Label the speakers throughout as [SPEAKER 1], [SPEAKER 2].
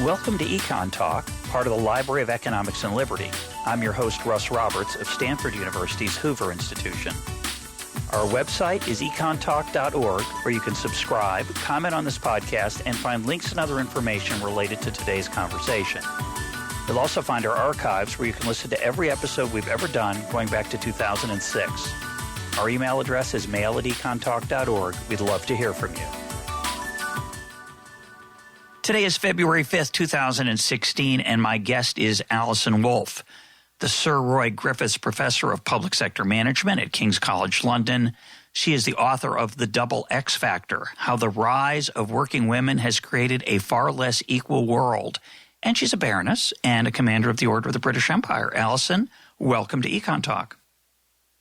[SPEAKER 1] Welcome to EconTalk, part of the Library of Economics and Liberty. I'm your host, Russ Roberts of Stanford University's Hoover Institution. Our website is econtalk.org, where you can subscribe, comment on this podcast, and find links and other information related to today's conversation. You'll also find our archives where you can listen to every episode we've ever done going back to 2006. Our email address is mail@econtalk.org. We'd love to hear from you. Today is February 5th, 2016, and my guest is Allison Wolf, the Sir Roy Griffiths Professor of Public Sector Management at King's College London. She is the author of The Double X Factor, How the Rise of Working Women Has Created a Far Less Equal World. And she's a Baroness and a Commander of the Order of the British Empire. Allison, welcome to EconTalk.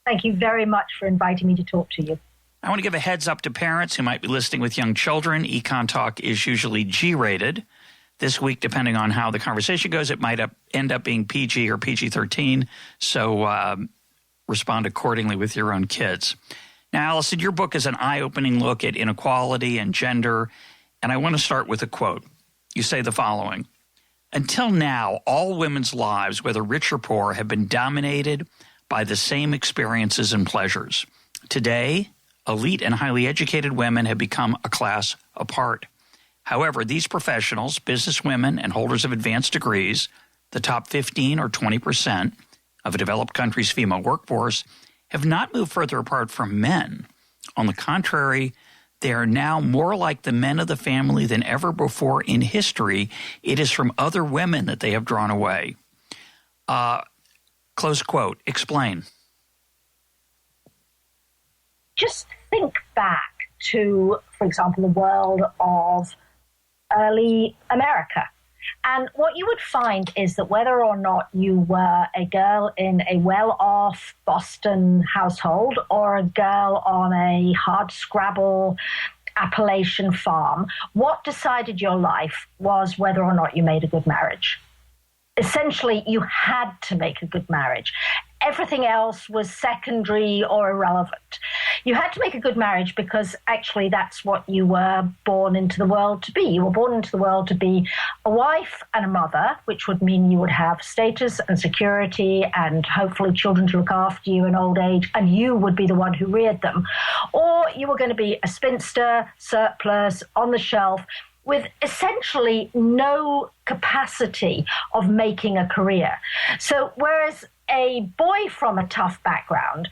[SPEAKER 2] Thank you very much for inviting me to talk to you.
[SPEAKER 1] I want to give a heads up to parents who might be listening with young children. EconTalk is usually G-rated. This week, depending on how the conversation goes, it might end up being PG or PG-13. So respond accordingly with your own kids. Now, Allison, your book is an eye-opening look at inequality and gender. And I want to start with a quote. You say the following: "Until now, all women's lives, whether rich or poor, have been dominated by the same experiences and pleasures. Today, elite and highly educated women have become a class apart. However, these professionals, businesswomen and holders of advanced degrees, the top 15 or 20% of a developed country's female workforce, have not moved further apart from men. On the contrary, they are now more like the men of the family than ever before in history. It is from other women that they have drawn away." Close quote. Explain.
[SPEAKER 2] Just think back to, for example, the world of early America. And what you would find is that whether or not you were a girl in a well-off Boston household or a girl on a hard-scrabble Appalachian farm, what decided your life was whether or not you made a good marriage. Essentially, you had to make a good marriage. Everything else was secondary or irrelevant. You had to make a good marriage because actually that's what you were born into the world to be. You were born into the world to be a wife and a mother, which would mean you would have status and security and hopefully children to look after you in old age, and you would be the one who reared them. Or you were going to be a spinster, surplus, on the shelf, with essentially no capacity of making a career. So whereas a boy from a tough background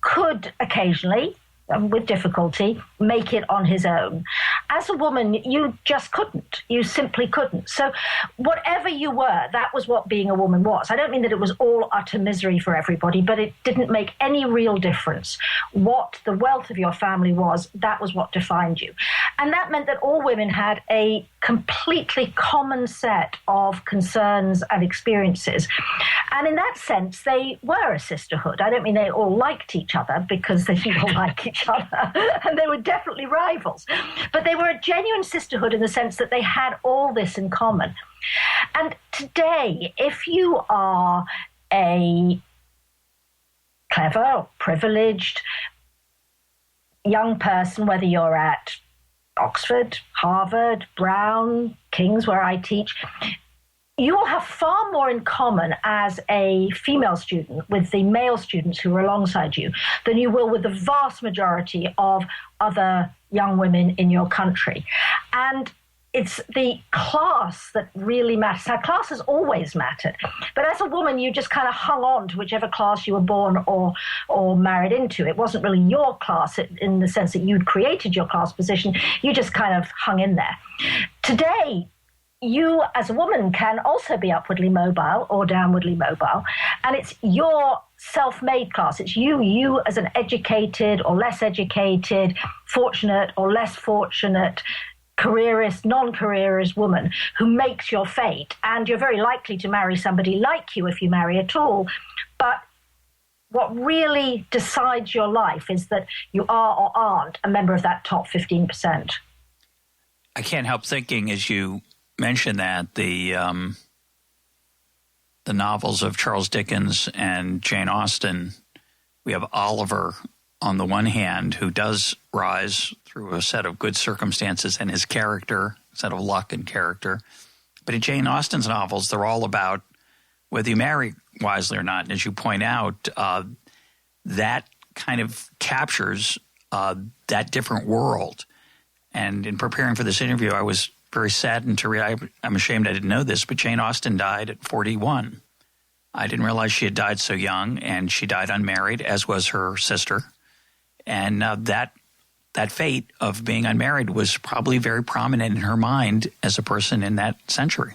[SPEAKER 2] could occasionally, with difficulty, make it on his own, as a woman, you just couldn't. You simply couldn't. So whatever you were, that was what being a woman was. I don't mean that it was all utter misery for everybody, but it didn't make any real difference. What the wealth of your family was, that was what defined you. And that meant that all women had a completely common set of concerns and experiences. And in that sense, they were a sisterhood. I don't mean they all liked each other, because they didn't all like each other, and they were definitely rivals. But they were a genuine sisterhood in the sense that they had all this in common. And today, if you are a clever or privileged young person, whether you're at Oxford, Harvard, Brown, King's, where I teach, you will have far more in common as a female student with the male students who are alongside you than you will with the vast majority of other young women in your country. And it's the class that really matters. Now, class has always mattered, but as a woman, you just kind of hung on to whichever class you were born or married into. It wasn't really your class in the sense that you'd created your class position. You just kind of hung in there. Today, you as a woman can also be upwardly mobile or downwardly mobile, and it's your self-made class. It's you as an educated or less educated, fortunate or less fortunate, careerist, non-careerist woman who makes your fate. And you're very likely to marry somebody like you if you marry at all. But what really decides your life is that you are or aren't a member of that top 15%.
[SPEAKER 1] I can't help thinking, as you mention that, the novels of Charles Dickens and Jane Austen, we have Oliver on the one hand, who does rise through a set of good circumstances and his character, a set of luck and character, But in Jane Austen's novels, they're all about whether you marry wisely or not. And as you point out, that kind of captures that different world. And in preparing for this interview, I was very saddened to read, I'm ashamed I didn't know this, but Jane Austen died at 41. I didn't realize she had died so young, and she died unmarried, as was her sister. And that fate of being unmarried was probably very prominent in her mind as a person in that century.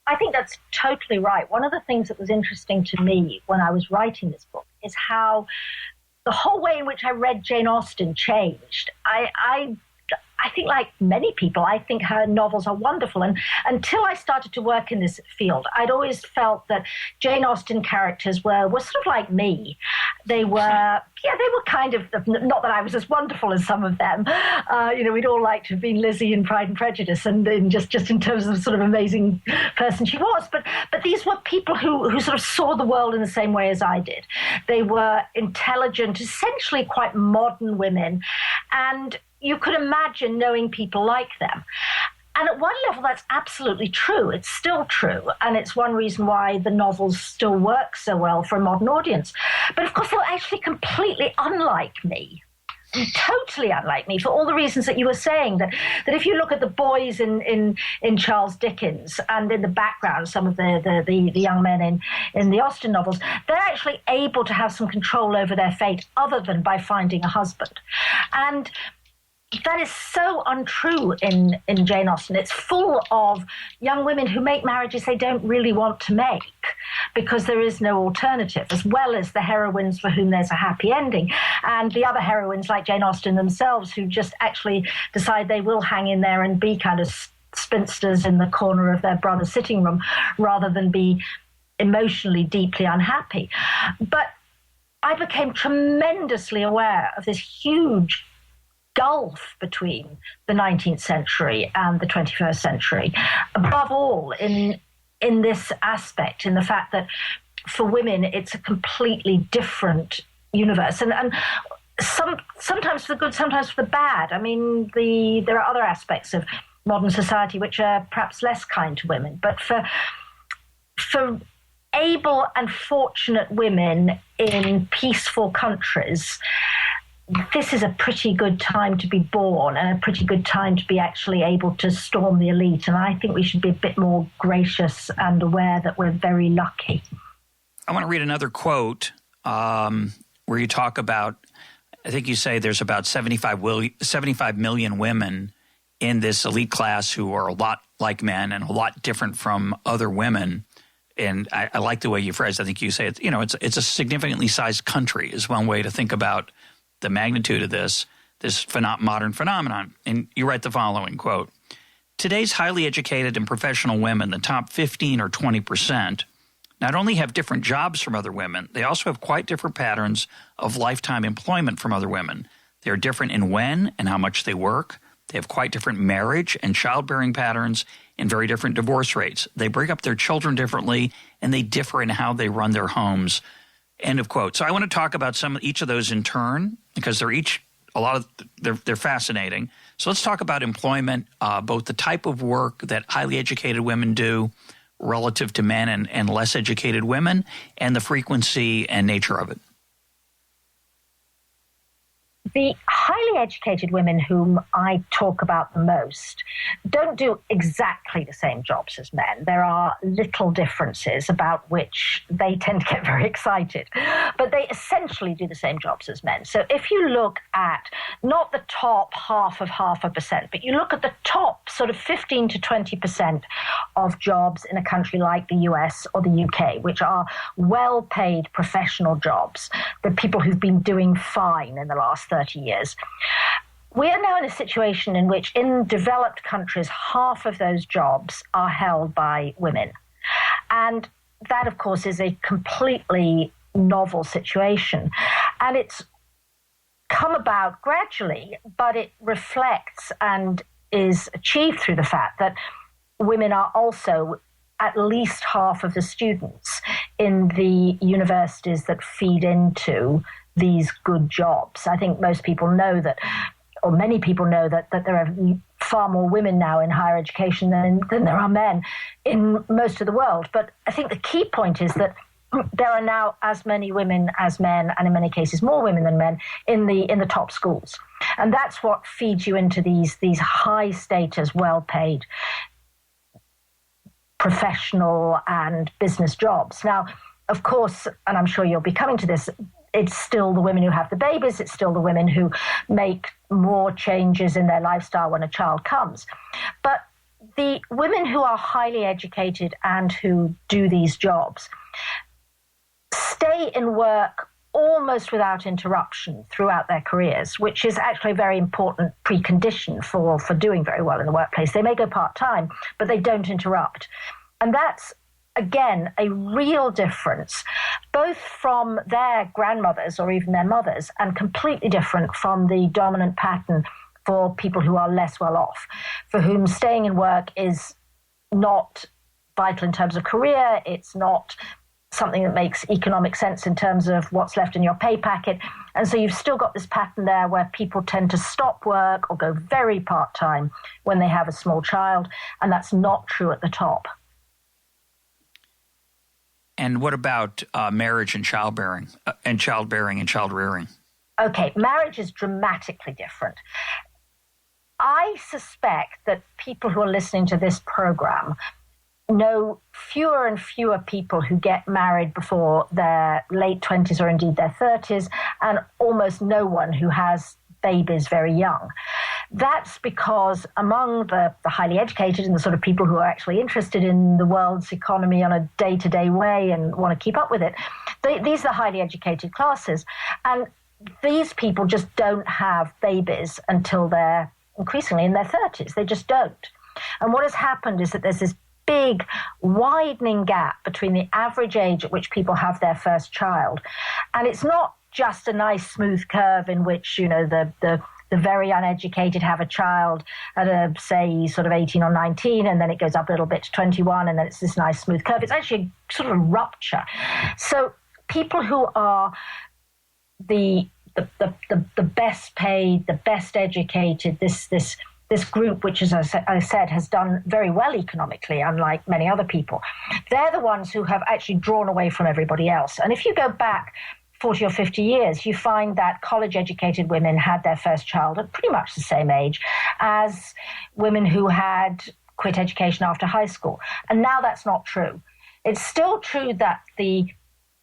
[SPEAKER 2] I think that's totally right. One of the things that was interesting to me when I was writing this book is how the whole way in which I read Jane Austen changed. I think, like many people, I think her novels are wonderful. And until I started to work in this field, I'd always felt that Jane Austen characters were sort of like me. They were kind of, not that I was as wonderful as some of them. We'd all like to have been Lizzie in Pride and Prejudice, and just in terms of the sort of amazing person she was. But these were people who sort of saw the world in the same way as I did. They were intelligent, essentially quite modern women, and you could imagine knowing people like them. And at one level, that's absolutely true. It's still true. And it's one reason why the novels still work so well for a modern audience. But of course, they were actually completely unlike me. Totally unlike me, for all the reasons that you were saying, that if you look at the boys in Charles Dickens and in the background, some of the young men in the Austen novels, they're actually able to have some control over their fate other than by finding a husband. And that is so untrue in Jane Austen. It's full of young women who make marriages they don't really want to make because there is no alternative, as well as the heroines for whom there's a happy ending, and the other heroines like Jane Austen themselves who just actually decide they will hang in there and be kind of spinsters in the corner of their brother's sitting room rather than be emotionally deeply unhappy. But I became tremendously aware of this huge gulf between the 19th century and the 21st century, above all in this aspect, in the fact that for women it's a completely different universe, and sometimes for the good, sometimes for the bad. I mean, there are other aspects of modern society which are perhaps less kind to women, but for able and fortunate women in peaceful countries, this is a pretty good time to be born and a pretty good time to be actually able to storm the elite. And I think we should be a bit more gracious and aware that we're very lucky.
[SPEAKER 1] I want to read another quote where you talk about, I think you say there's about 75 million women in this elite class who are a lot like men and a lot different from other women. And I like the way you phrase it. I think you say it's a significantly sized country is one way to think about the magnitude of this modern phenomenon. And you write the following, quote, "Today's highly educated and professional women, the top 15 or 20%, not only have different jobs from other women, they also have quite different patterns of lifetime employment from other women. They are different in when and how much they work. They have quite different marriage and childbearing patterns and very different divorce rates. They bring up their children differently, and they differ in how they run their homes." End of quote. So I want to talk about each of those in turn because they're fascinating. So let's talk about employment, both the type of work that highly educated women do relative to men and less educated women, and the frequency and nature of it.
[SPEAKER 2] The highly educated women whom I talk about the most don't do exactly the same jobs as men. There are little differences about which they tend to get very excited, but they essentially do the same jobs as men. So if you look at not the top half of 0.5%, but you look at the top sort of 15 to 20% of jobs in a country like the US or the UK, which are well-paid professional jobs, the people who've been doing fine in the last 30 years. We are now in a situation in which in developed countries, half of those jobs are held by women. And that, of course, is a completely novel situation. And it's come about gradually, but it reflects and is achieved through the fact that women are also at least half of the students in the universities that feed into these good jobs. I think most people know that, or many people know that there are far more women now in higher education than there are men in most of the world. But I think the key point is that there are now as many women as men, and in many cases more women than men, in the top schools. And that's what feeds you into these high status, well-paid professional and business jobs. Now, of course, and I'm sure you'll be coming to this, it's still the women who have the babies, it's still the women who make more changes in their lifestyle when a child comes. But the women who are highly educated and who do these jobs stay in work almost without interruption throughout their careers, which is actually a very important precondition for doing very well in the workplace. They may go part-time, but they don't interrupt. And that's, again, a real difference, both from their grandmothers or even their mothers, and completely different from the dominant pattern for people who are less well off, for whom staying in work is not vital in terms of career, it's not something that makes economic sense in terms of what's left in your pay packet. And so you've still got this pattern there where people tend to stop work or go very part-time when they have a small child, and that's not true at the top.
[SPEAKER 1] And what about marriage and childbearing and child rearing?
[SPEAKER 2] Okay, marriage is dramatically different. I suspect that people who are listening to this program know fewer and fewer people who get married before their late 20s or indeed their 30s, and almost no one who has babies very young. That's because among the highly educated and the sort of people who are actually interested in the world's economy on a day-to-day way and want to keep up with it, these are the highly educated classes. And these people just don't have babies until they're increasingly in their 30s. They just don't. And what has happened is that there's this big widening gap between the average age at which people have their first child. And it's not just a nice smooth curve in which, you know, the very uneducated have a child at say sort of 18 or 19, and then it goes up a little bit to 21, and then it's this nice smooth curve. It's actually sort of a rupture. So people who are the best paid, the best educated, this group, which, as I said, has done very well economically, unlike many other people, they're the ones who have actually drawn away from everybody else. And if you go back 40 or 50 years, you find that college-educated women had their first child at pretty much the same age as women who had quit education after high school. And now that's not true. It's still true that the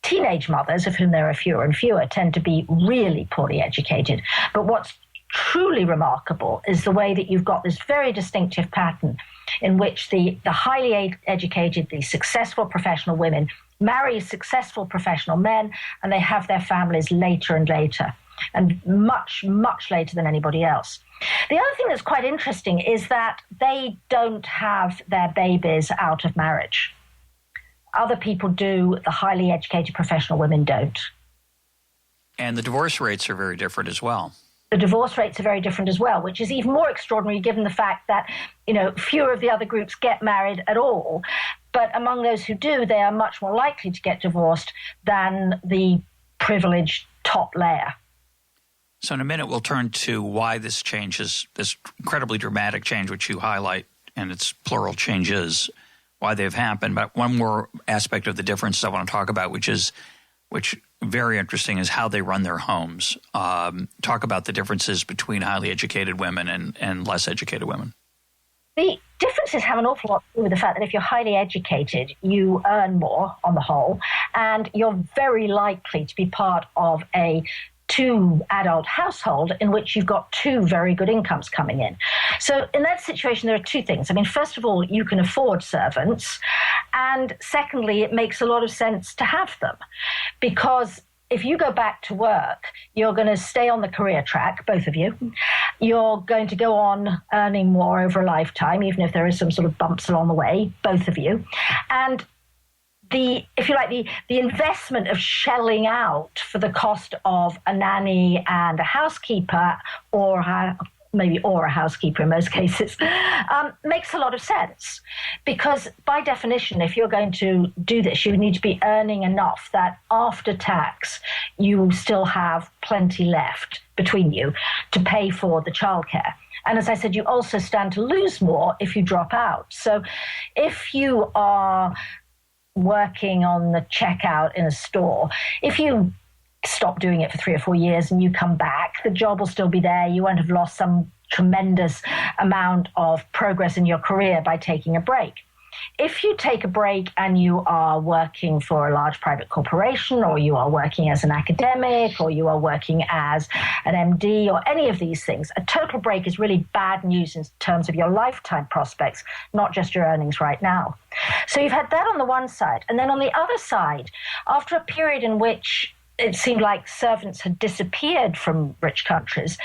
[SPEAKER 2] teenage mothers, of whom there are fewer and fewer, tend to be really poorly educated. But what's truly remarkable is the way that you've got this very distinctive pattern in which the highly educated, the successful professional women marry successful professional men, and they have their families later and later, and much, much later than anybody else. The other thing that's quite interesting is that they don't have their babies out of marriage. Other people do, the highly educated professional women don't.
[SPEAKER 1] And the divorce rates are very different as well.
[SPEAKER 2] The divorce rates are very different as well, which is even more extraordinary given the fact that, you know, fewer of the other groups get married at all. But among those who do, they are much more likely to get divorced than the privileged top layer.
[SPEAKER 1] So in a minute, we'll turn to why this change is, this incredibly dramatic change, which you highlight, and it's plural changes, why they've happened. But one more aspect of the difference I want to talk about, which very interesting, is how they run their homes. Talk about the differences between highly educated women and less educated women.
[SPEAKER 2] The differences have an awful lot to do with the fact that if you're highly educated, you earn more on the whole, and you're very likely to be part of a two-adult household in which you've got two very good incomes coming in. So in that situation, there are two things. I mean, first of all, you can afford servants, and secondly, it makes a lot of sense to have them, because if you go back to work, you're going to stay on the career track, both of you. You're going to go on earning more over a lifetime, even if there is some sort of bumps along the way, both of you. And the investment of shelling out for the cost of a nanny and a housekeeper, or a housekeeper in most cases, makes a lot of sense. Because by definition, if you're going to do this, you need to be earning enough that after tax, you still have plenty left between you to pay for the childcare. And as I said, you also stand to lose more if you drop out. So if you are working on the checkout in a store, if you stop doing it for 3 or 4 years and you come back, the job will still be there. You won't have lost some tremendous amount of progress in your career by taking a break. If you take a break and you are working for a large private corporation, or you are working as an academic, or you are working as an MD, or any of these things, a total break is really bad news in terms of your lifetime prospects, not just your earnings right now. So you've had that on the one side. And then on the other side, after a period in which it seemed like servants had disappeared from rich countries,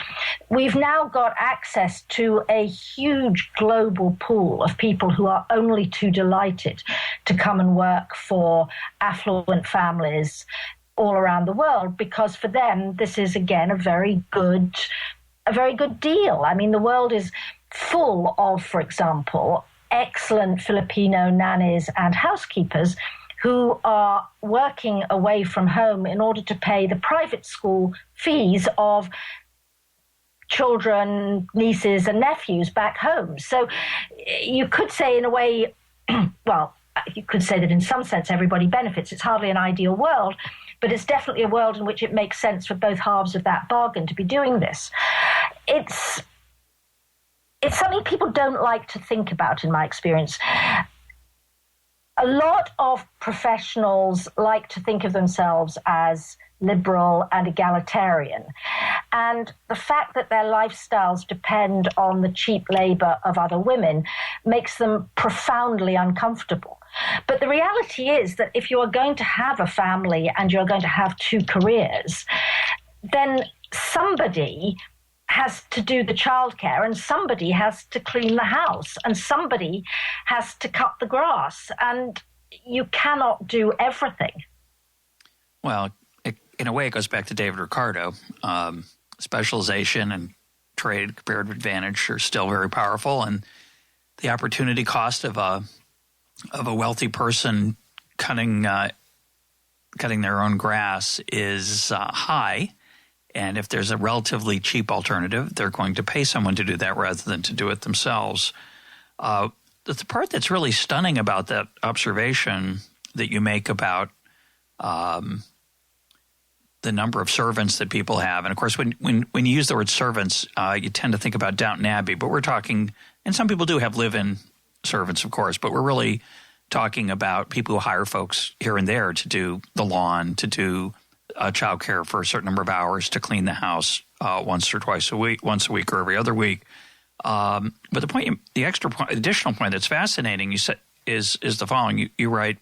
[SPEAKER 2] we've now got access to a huge global pool of people who are only too delighted to come and work for affluent families all around the world, because for them, this is, again, a very good deal. I mean, the world is full of, for example, excellent Filipino nannies and housekeepers who are working away from home in order to pay the private school fees of children, nieces, and nephews back home. So you could say, in a way, well, you could say that in some sense everybody benefits. It's hardly an ideal world, but it's definitely a world in which it makes sense for both halves of that bargain to be doing this. It's something people don't like to think about, in my experience. A lot of professionals like to think of themselves as liberal and egalitarian. And the fact that their lifestyles depend on the cheap labor of other women makes them profoundly uncomfortable. But the reality is that if you are going to have a family and you're going to have 2 careers, then somebody has to do the childcare, and somebody has to clean the house, and somebody has to cut the grass, and you cannot do everything.
[SPEAKER 1] Well, in a way, it goes back to David Ricardo. Specialization and trade comparative advantage are still very powerful, and the opportunity cost of a wealthy person cutting their own grass is high. And if there's a relatively cheap alternative, they're going to pay someone to do that rather than to do it themselves. The part that's really stunning about that observation that you make about the number of servants that people have, and of course, when you use the word servants, you tend to think about Downton Abbey, but we're talking, and some people do have live-in servants, of course, but we're really talking about people who hire folks here and there to do the lawn, to do childcare for a certain number of hours, to clean the house once a week or every other week. But the additional point that's fascinating, you said, is the following. You write,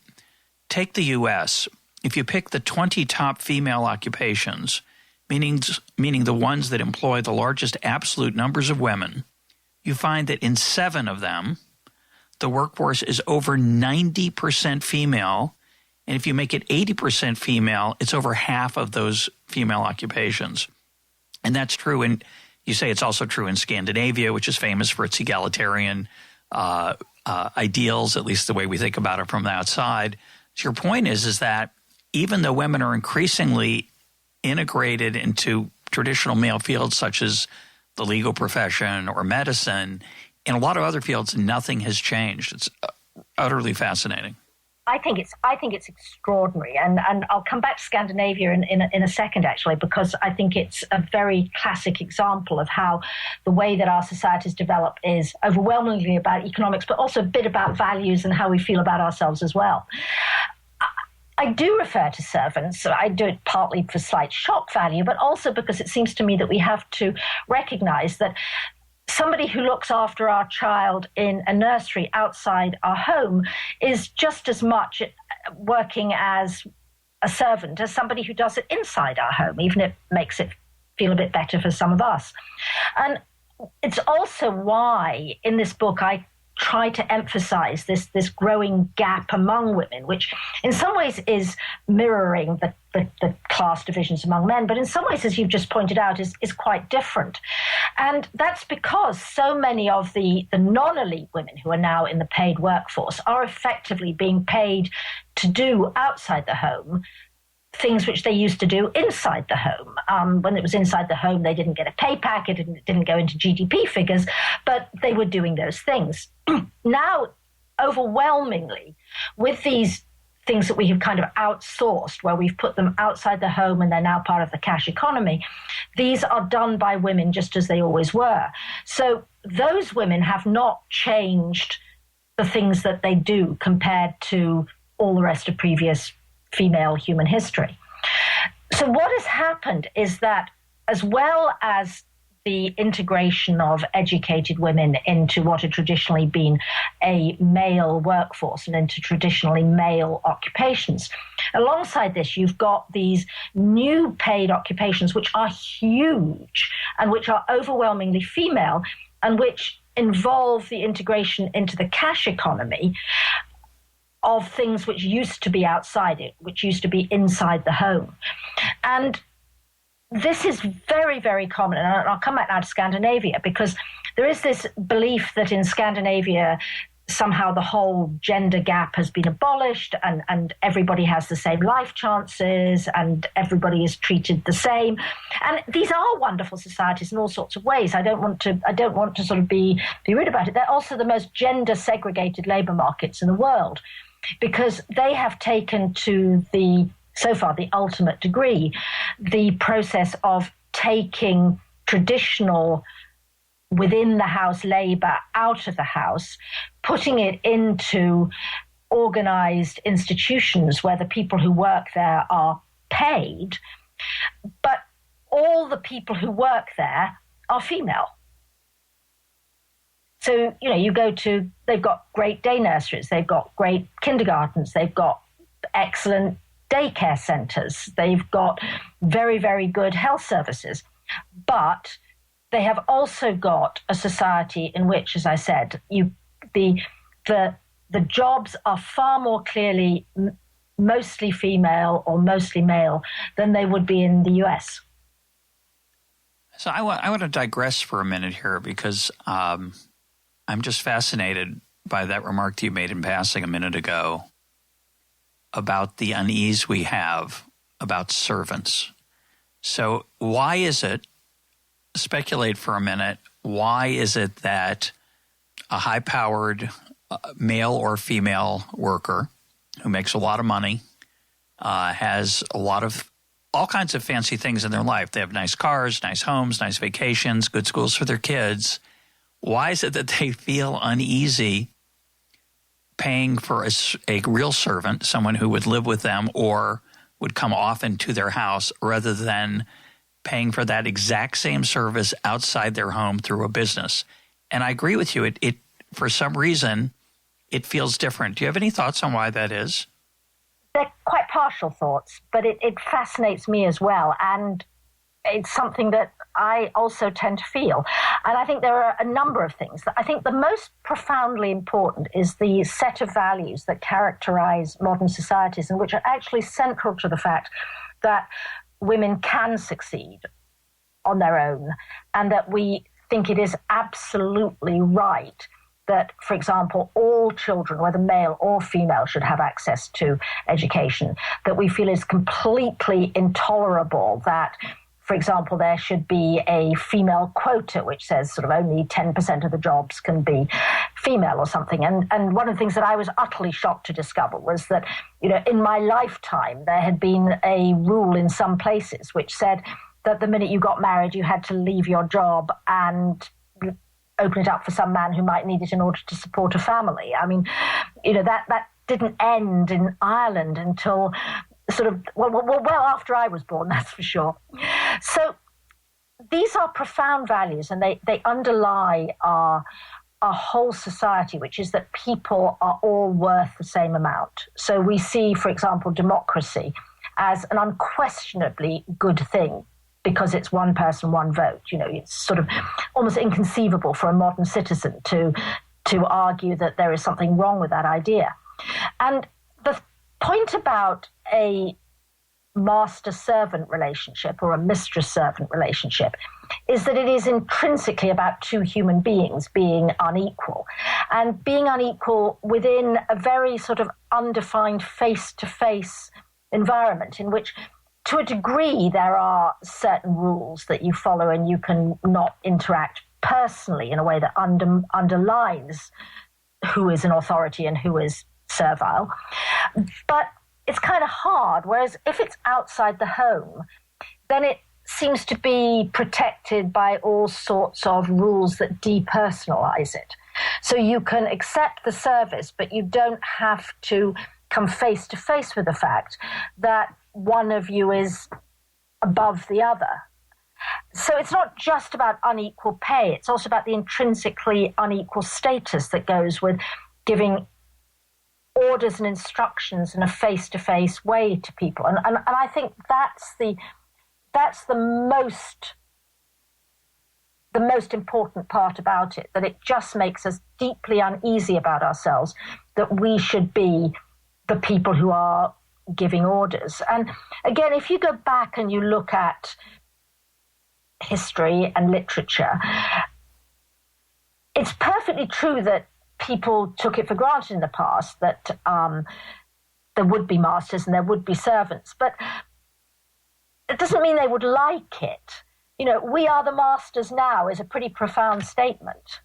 [SPEAKER 1] take the U.S. If you pick the 20 top female occupations, meaning the ones that employ the largest absolute numbers of women, you find that in 7 of them, the workforce is over 90% female. And if you make it 80% female, it's over half of those female occupations. And that's true. And you say it's also true in Scandinavia, which is famous for its egalitarian ideals, at least the way we think about it from the outside. So your point is that even though women are increasingly integrated into traditional male fields such as the legal profession or medicine, in a lot of other fields, nothing has changed. It's utterly fascinating.
[SPEAKER 2] I think it's extraordinary, and I'll come back to Scandinavia in a second, actually, because I think it's a very classic example of how the way that our societies develop is overwhelmingly about economics, but also a bit about values and how we feel about ourselves as well. I do refer to servants. I do it partly for slight shock value, but also because it seems to me that we have to recognize that somebody who looks after our child in a nursery outside our home is just as much working as a servant as somebody who does it inside our home, even if it makes it feel a bit better for some of us. And it's also why in this book I try to emphasize this growing gap among women, which in some ways is mirroring the class divisions among men, but in some ways, as you've just pointed out, is quite different. And that's because so many of the non-elite women who are now in the paid workforce are effectively being paid to do outside the home things which they used to do inside the home. When it was inside the home, they didn't get a pay packet, it didn't go into GDP figures, but they were doing those things. Now, overwhelmingly, with these things that we have kind of outsourced, where we've put them outside the home and they're now part of the cash economy, these are done by women just as they always were. So those women have not changed the things that they do compared to all the rest of previous female human history. So what has happened is that, as well as the integration of educated women into what had traditionally been a male workforce and into traditionally male occupations, alongside this, you've got these new paid occupations which are huge and which are overwhelmingly female and which involve the integration into the cash economy of things which used to be outside it, which used to be inside the home. And this is very, very common. And I'll come back now to Scandinavia, because there is this belief that in Scandinavia, somehow the whole gender gap has been abolished and everybody has the same life chances and everybody is treated the same. And these are wonderful societies in all sorts of ways. I don't want to sort of be rude about it. They're also the most gender segregated labor markets in the world, because they have taken to so far the ultimate degree, the process of taking traditional within the house labor out of the house, putting it into organized institutions where the people who work there are paid, but all the people who work there are female. So, they've got great day nurseries, they've got great kindergartens, they've got excellent daycare centers, they've got very, very good health services. But they have also got a society in which, as I said, the jobs are far more clearly mostly female or mostly male than they would be in the US.
[SPEAKER 1] So I want to digress for a minute here, because I'm just fascinated by that remark that you made in passing a minute ago about the unease we have about servants. So why is it, speculate for a minute, why is it that a high-powered male or female worker who makes a lot of money has all kinds of fancy things in their life? They have nice cars, nice homes, nice vacations, good schools for their kids. Why is it that they feel uneasy paying for a real servant, someone who would live with them or would come often to their house, rather than paying for that exact same service outside their home through a business? And I agree with you. It for some reason, it feels different. Do you have any thoughts on why that is?
[SPEAKER 2] They're quite partial thoughts, but it fascinates me as well. And it's something that I also tend to feel. And I think there are a number of things. I think the most profoundly important is the set of values that characterize modern societies and which are actually central to the fact that women can succeed on their own, and that we think it is absolutely right that, for example, all children, whether male or female, should have access to education, that we feel is completely intolerable that, for example, there should be a female quota which says sort of only 10% of the jobs can be female or something. And one of the things that I was utterly shocked to discover was that, in my lifetime, there had been a rule in some places which said that the minute you got married, you had to leave your job and open it up for some man who might need it in order to support a family. I mean, that didn't end in Ireland until sort of, well after I was born, that's for sure. So these are profound values, and they underlie our whole society, which is that people are all worth the same amount. So we see, for example, democracy as an unquestionably good thing, because it's one person, one vote. It's sort of almost inconceivable for a modern citizen to argue that there is something wrong with that idea. And the point about a master-servant relationship or a mistress-servant relationship is that it is intrinsically about two human beings being unequal, and being unequal within a very sort of undefined face-to-face environment in which, to a degree, there are certain rules that you follow and you can not interact personally in a way that underlines who is an authority and who is servile. But it's kind of hard, whereas if it's outside the home, then it seems to be protected by all sorts of rules that depersonalize it. So you can accept the service, but you don't have to come face to face with the fact that one of you is above the other. So it's not just about unequal pay, it's also about the intrinsically unequal status that goes with giving orders and instructions in a face-to-face way to people. And I think that's the most important part about it, that it just makes us deeply uneasy about ourselves, that we should be the people who are giving orders. And again, if you go back and you look at history and literature, it's perfectly true that people took it for granted in the past that there would be masters and there would be servants, but it doesn't mean they would like it. You know, we are the masters now is a pretty profound statement.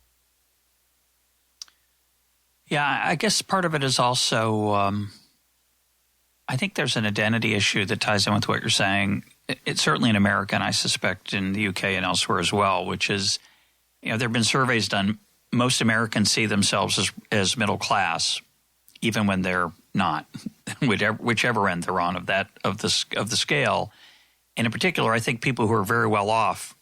[SPEAKER 1] Yeah, I guess part of it is also, I think there's an identity issue that ties in with what you're saying. It's certainly in America, and I suspect in the UK and elsewhere as well, which is, you know, there have been surveys done. Most Americans see themselves as middle class, even when they're not, whichever end they're on of the scale. And in particular, I think people who are very well off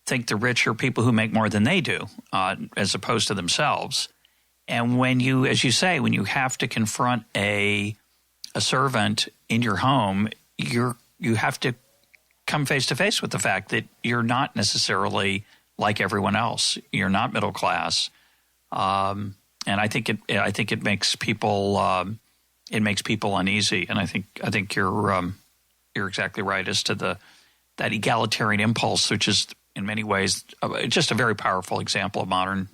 [SPEAKER 1] think the rich are people who make more than they do, as opposed to themselves. And when you, as you say, when you have to confront a servant in your home, you have to come face to face with the fact that you're not necessarily like everyone else. You're not middle class, and I think it makes people uneasy. And I think you're exactly right as to that egalitarian impulse, which is in many ways just a very powerful example of modern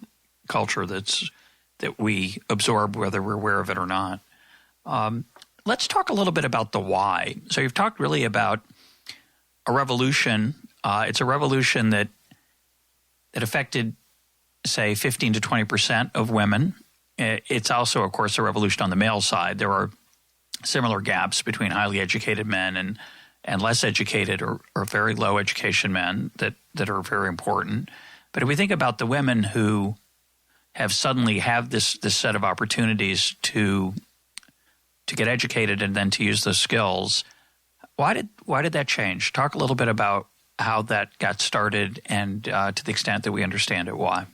[SPEAKER 1] culture that we absorb whether we're aware of it or not. Let's talk a little bit about the why. So you've talked really about a revolution. It's a revolution that affected, say, 15 to 20% of women. It's also, of course, a revolution on the male side. There are similar gaps between highly educated men and less educated or very low education men that are very important. But if we think about the women who have suddenly have this set of opportunities to get educated and then to use those skills, why did that change? Talk a little bit about how that got started and to the extent that we understand it, why.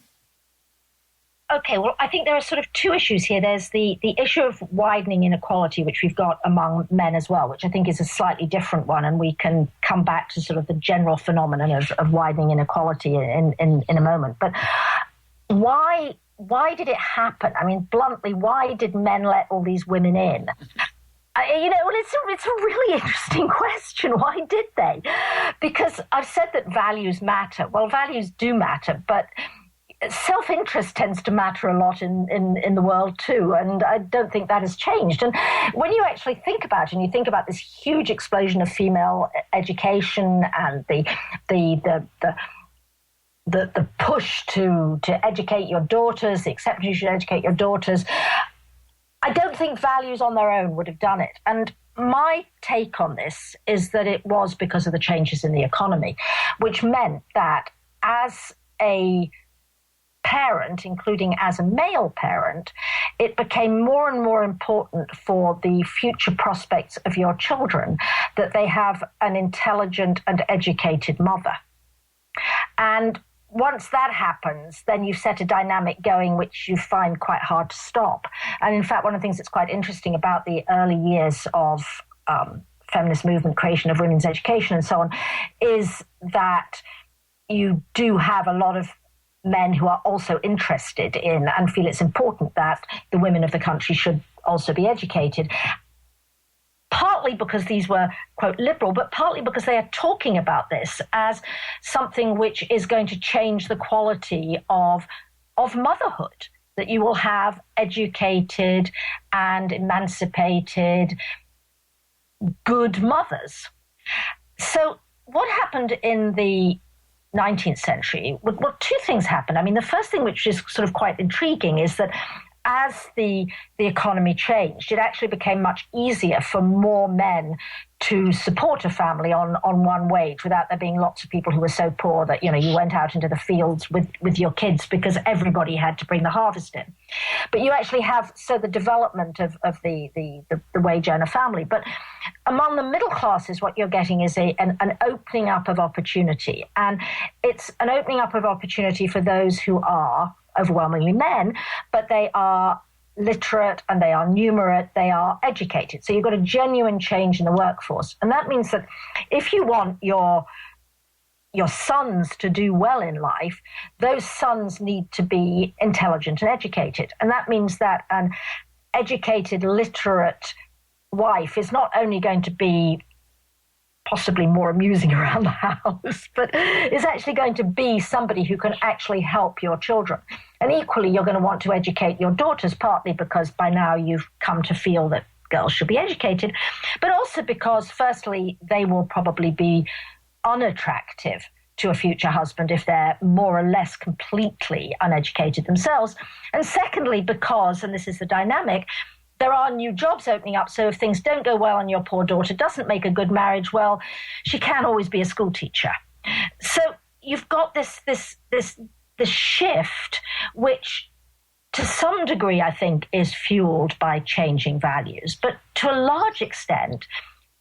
[SPEAKER 2] Okay, well, I think there are sort of two issues here. There's the issue of widening inequality, which we've got among men as well, which I think is a slightly different one, and we can come back to sort of the general phenomenon of widening inequality in a moment. But why did it happen? I mean, bluntly, why did men let all these women in? It's a really interesting question. Why did they? Because I've said that values matter. Well, values do matter, but self-interest tends to matter a lot in the world too, and I don't think that has changed. And when you actually think about it, and you think about this huge explosion of female education and the push to educate your daughters, the acceptance you should educate your daughters, I don't think values on their own would have done it. And my take on this is that it was because of the changes in the economy, which meant that as a parent, including as a male parent, it became more and more important for the future prospects of your children that they have an intelligent and educated mother. And once that happens, then you set a dynamic going which you find quite hard to stop. And in fact, one of the things that's quite interesting about the early years of feminist movement, creation of women's education and so on, is that you do have a lot of men who are also interested in and feel it's important that the women of the country should also be educated. Partly because these were, quote, liberal, but partly because they are talking about this as something which is going to change the quality of motherhood, that you will have educated and emancipated good mothers. So what happened in the 19th century? Well, two things happened. I mean, the first thing, which is sort of quite intriguing, is that as the economy changed, it actually became much easier for more men to support a family on one wage without there being lots of people who were so poor that, you went out into the fields with your kids because everybody had to bring the harvest in. But you actually have, the development of the wage earner family. But among the middle classes, what you're getting is an opening up of opportunity. And it's an opening up of opportunity for those who are overwhelmingly men, but they are literate and they are numerate, they are educated. So you've got a genuine change in the workforce. And that means that if you want your sons to do well in life, those sons need to be intelligent and educated. And that means that an educated, literate wife is not only going to be possibly more amusing around the house, but is actually going to be somebody who can actually help your children. And equally, you're going to want to educate your daughters, partly because by now you've come to feel that girls should be educated, but also because, firstly, they will probably be unattractive to a future husband if they're more or less completely uneducated themselves. And secondly, because, and this is the dynamic, there are new jobs opening up. So if things don't go well and your poor daughter doesn't make a good marriage, well, she can always be a school teacher. So you've got this shift, which to some degree, I think, is fueled by changing values. But to a large extent,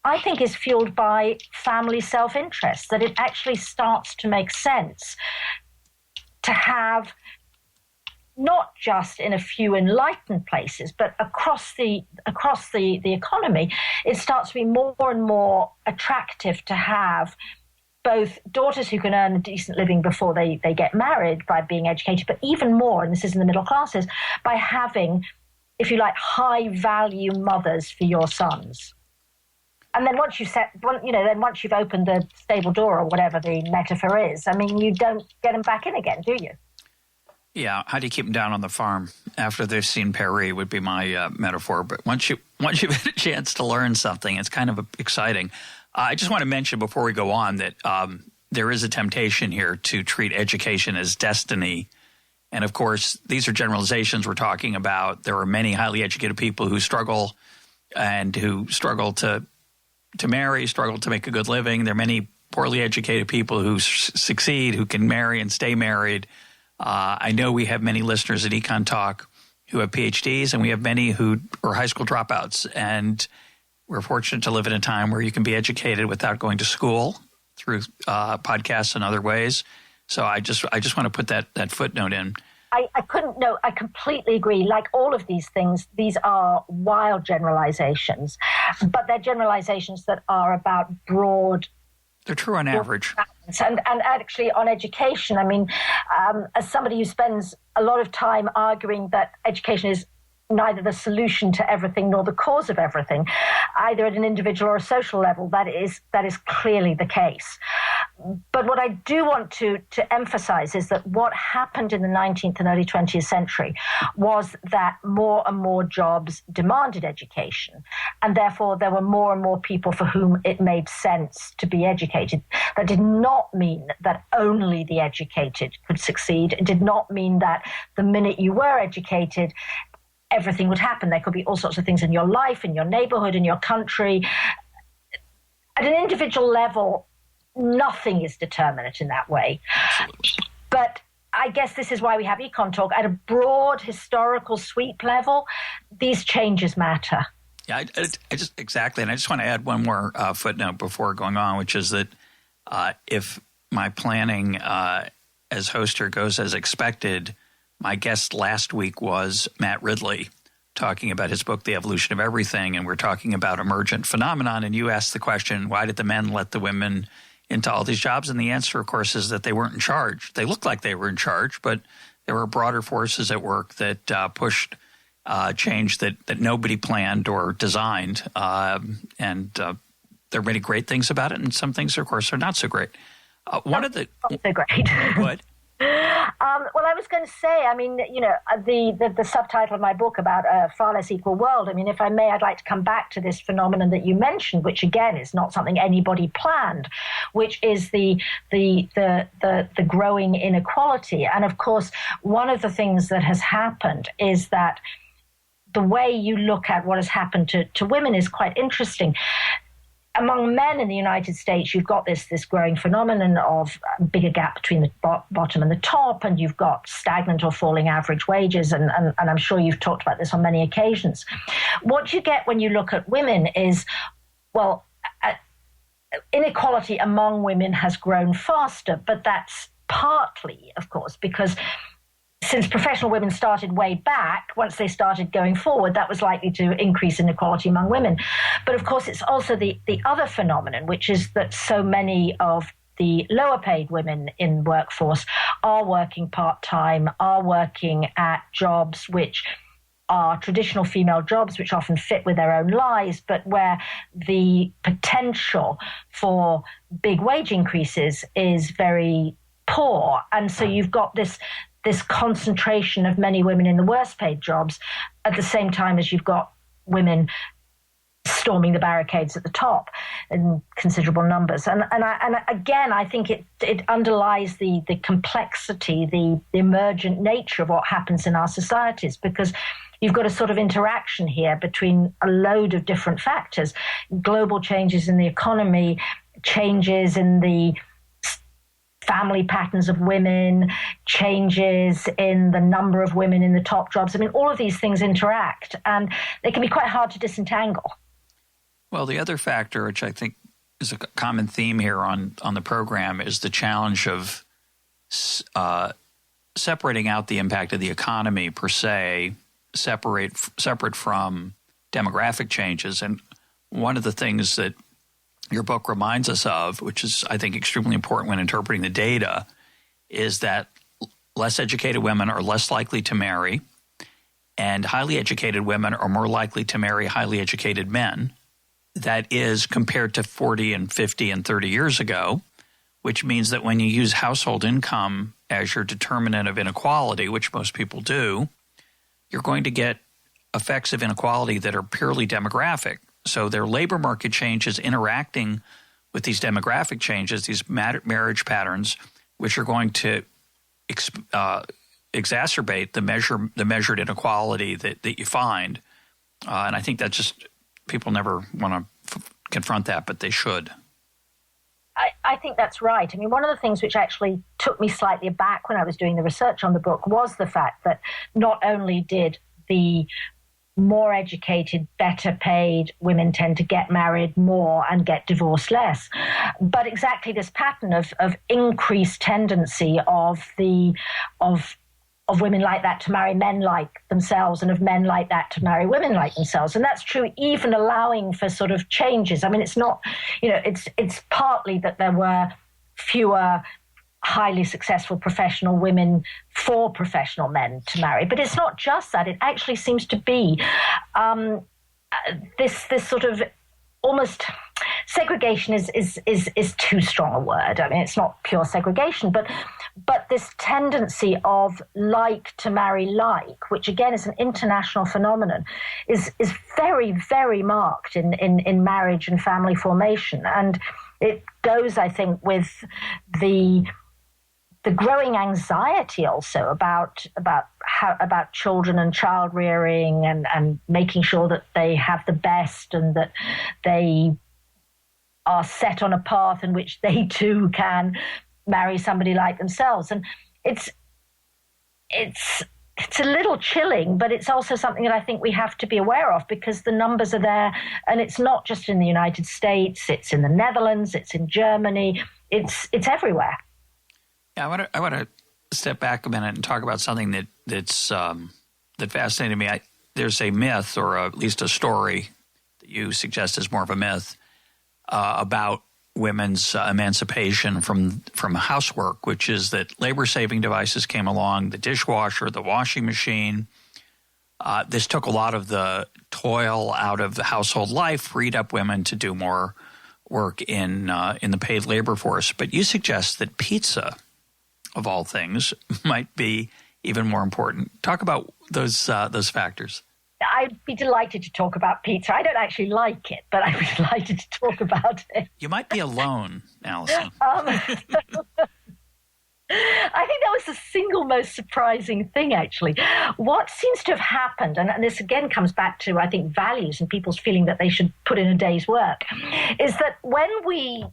[SPEAKER 2] I think is fueled by family self-interest, that it actually starts to make sense to have, not just in a few enlightened places, but across the economy, it starts to be more and more attractive to have both daughters who can earn a decent living before they get married by being educated, but even more, and this is in the middle classes, by having, if you like, high-value mothers for your sons. And then once you've opened the stable door or whatever the metaphor is, I mean, you don't get them back in again, do you?
[SPEAKER 1] Yeah, how do you keep them down on the farm after they've seen Paris would be my metaphor. But once you've had a chance to learn something, it's kind of exciting. I just want to mention before we go on that there is a temptation here to treat education as destiny. And, of course, these are generalizations we're talking about. There are many highly educated people who struggle and who struggle to marry, struggle to make a good living. There are many poorly educated people who succeed, who can marry and stay married. I know we have many listeners at EconTalk who have PhDs, and we have many who are high school dropouts. And we're fortunate to live in a time where you can be educated without going to school through podcasts and other ways. So I just want to put that footnote in. I completely agree. Like all of these things, these are wild generalizations, but they're generalizations that are about broad. They're true on average.
[SPEAKER 2] And actually on education, I mean, as somebody who spends a lot of time arguing that education is neither the solution to everything nor the cause of everything, either at an individual or a social level, that is clearly the case. But what I do want to emphasize is that what happened in the 19th and early 20th century was that more and more jobs demanded education, and therefore there were more and more people for whom it made sense to be educated. That did not mean that only the educated could succeed. It did not mean that the minute you were educated, everything would happen. There could be all sorts of things in your life, in your neighborhood, in your country. At an individual level, nothing is determinate in that way.
[SPEAKER 1] Absolutely.
[SPEAKER 2] But I guess this is why we have EconTalk. At a broad historical sweep level, these changes matter.
[SPEAKER 1] Yeah, I just exactly. And I just want to add one more footnote before going on, which is that if my planning as host here goes as expected, my guest last week was Matt Ridley, talking about his book, The Evolution of Everything, and we're talking about emergent phenomenon. And you asked the question, why did the men let the women into all these jobs? And the answer, of course, is that they weren't in charge. They looked like they were in charge, but there were broader forces at work that pushed change that nobody planned or designed. And there are many great things about it, and some things, of course, are not so great. One of the
[SPEAKER 2] not so great.
[SPEAKER 1] What?
[SPEAKER 2] Well, I was going to say, I mean, the subtitle of my book about a far less equal world, I mean, if I may, I'd like to come back to this phenomenon that you mentioned, which again is not something anybody planned, which is the growing inequality. And of course, one of the things that has happened is that the way you look at what has happened to women is quite interesting. Among men in the United States, you've got this growing phenomenon of a bigger gap between the bottom and the top, and you've got stagnant or falling average wages, and I'm sure you've talked about this on many occasions. What you get when you look at women is, well, inequality among women has grown faster, but that's partly, of course, because since professional women started way back, once they started going forward, that was likely to increase inequality among women. But of course, it's also the other phenomenon, which is that so many of the lower paid women in workforce are working part-time, are working at jobs which are traditional female jobs, which often fit with their own lives, but where the potential for big wage increases is very poor. And so you've got this concentration of many women in the worst paid jobs at the same time as you've got women storming the barricades at the top in considerable numbers. And again, I think it underlies the complexity, the emergent nature of what happens in our societies, because you've got a sort of interaction here between a load of different factors, global changes in the economy, changes in the family patterns of women, changes in the number of women in the top jobs. I mean, all of these things interact, and they can be quite hard to disentangle.
[SPEAKER 1] Well, the other factor, which I think is a common theme here on the program, is the challenge of separating out the impact of the economy per se, separate from demographic changes. And one of the things that your book reminds us of, which is, I think, extremely important when interpreting the data, is that less educated women are less likely to marry, and highly educated women are more likely to marry highly educated men. That is compared to 40 and 50 and 30 years ago, which means that when you use household income as your determinant of inequality, which most people do, you're going to get effects of inequality that are purely demographic. So their labor market changes interacting with these demographic changes, these marriage patterns, which are going to exacerbate the measured inequality that you find. And I think that just people never want to confront that, but they should.
[SPEAKER 2] I think that's right. I mean, one of the things which actually took me slightly aback when I was doing the research on the book was the fact that not only did the more educated, better paid women tend to get married more and get divorced less, but exactly this pattern of increased tendency of women like that to marry men like themselves, and of men like that to marry women like themselves. And that's true even allowing for sort of changes. I mean, it's not, it's partly that there were fewer highly successful professional women for professional men to marry. But it's not just that. It actually seems to be this sort of almost segregation is too strong a word. I mean, it's not pure segregation, but this tendency of like to marry like, which again is an international phenomenon, is very, very marked in marriage and family formation. And it goes, I think, with the growing anxiety also about children and child rearing and making sure that they have the best and that they are set on a path in which they too can marry somebody like themselves. And it's a little chilling, but it's also something that I think we have to be aware of, because the numbers are there, and it's not just in the United States, it's in the Netherlands, it's in Germany, it's everywhere.
[SPEAKER 1] Yeah, I want to step back a minute and talk about something that fascinated me. There's a myth, or at least a story that you suggest is more of a myth, about women's emancipation from housework, which is that labor-saving devices came along, the dishwasher, the washing machine. This took a lot of the toil out of the household life, freed up women to do more work in the paid labor force. But you suggest that pizza, of all things, might be even more important. Talk about those factors.
[SPEAKER 2] I'd be delighted to talk about pizza. I don't actually like it, but I'd be delighted to talk about it.
[SPEAKER 1] You might be alone, Allison.
[SPEAKER 2] I think that was the single most surprising thing, actually. What seems to have happened, and this again comes back to, I think, values and people's feeling that they should put in a day's work, is that when we,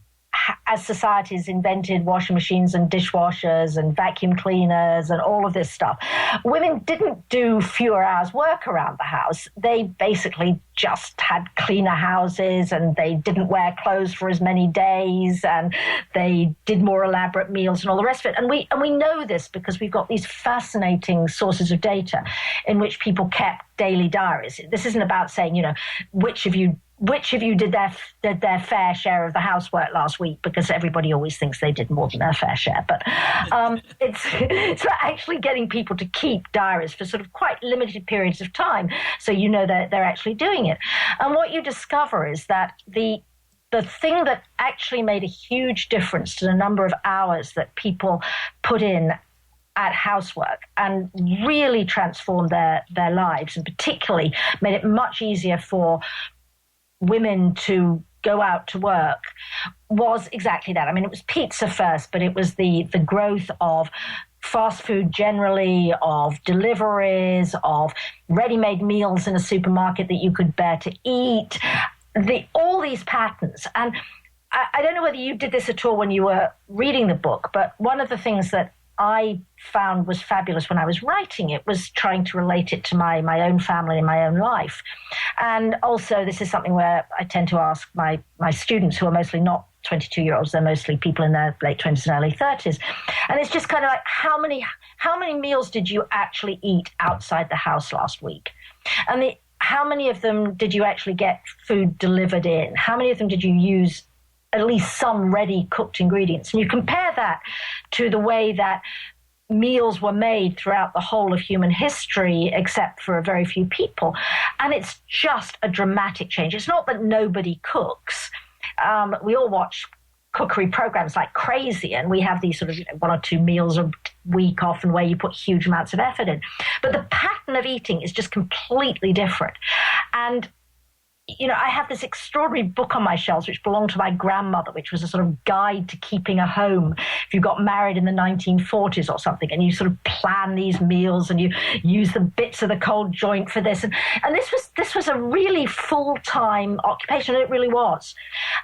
[SPEAKER 2] as societies, invented washing machines and dishwashers and vacuum cleaners and all of this stuff, women didn't do fewer hours work around the house. They basically just had cleaner houses, and they didn't wear clothes for as many days, and they did more elaborate meals and all the rest of it. And we know this because we've got these fascinating sources of data in which people kept daily diaries. This isn't about saying, which of you did their fair share of the housework last week, because everybody always thinks they did more than their fair share. But it's about actually getting people to keep diaries for sort of quite limited periods of time, so that they're actually doing it. And what you discover is that the thing that actually made a huge difference to the number of hours that people put in at housework and really transformed their lives, and particularly made it much easier for women to go out to work, was exactly that. I mean, it was pizza first, but it was the growth of fast food generally, of deliveries, of ready-made meals in a supermarket that you could bear to eat, all these patterns. And I don't know whether you did this at all when you were reading the book, but one of the things that I found was fabulous when I was writing it was trying to relate it to my own family and my own life. And also, this is something where I tend to ask my students, who are mostly not 22-year-olds, they're mostly people in their late 20s and early 30s. And it's just kind of like, how many meals did you actually eat outside the house last week? And how many of them did you actually get food delivered in? How many of them did you use at least some ready cooked ingredients? And you compare that to the way that meals were made throughout the whole of human history, except for a very few people. And it's just a dramatic change. It's not that nobody cooks. We all watch cookery programs like crazy, and we have these sort of 1 or 2 meals a week often where you put huge amounts of effort in. But the pattern of eating is just completely different. And I have this extraordinary book on my shelves which belonged to my grandmother, which was a sort of guide to keeping a home if you got married in the 1940s or something, and you sort of plan these meals and you use the bits of the cold joint for this. And this was a really full-time occupation, and it really was.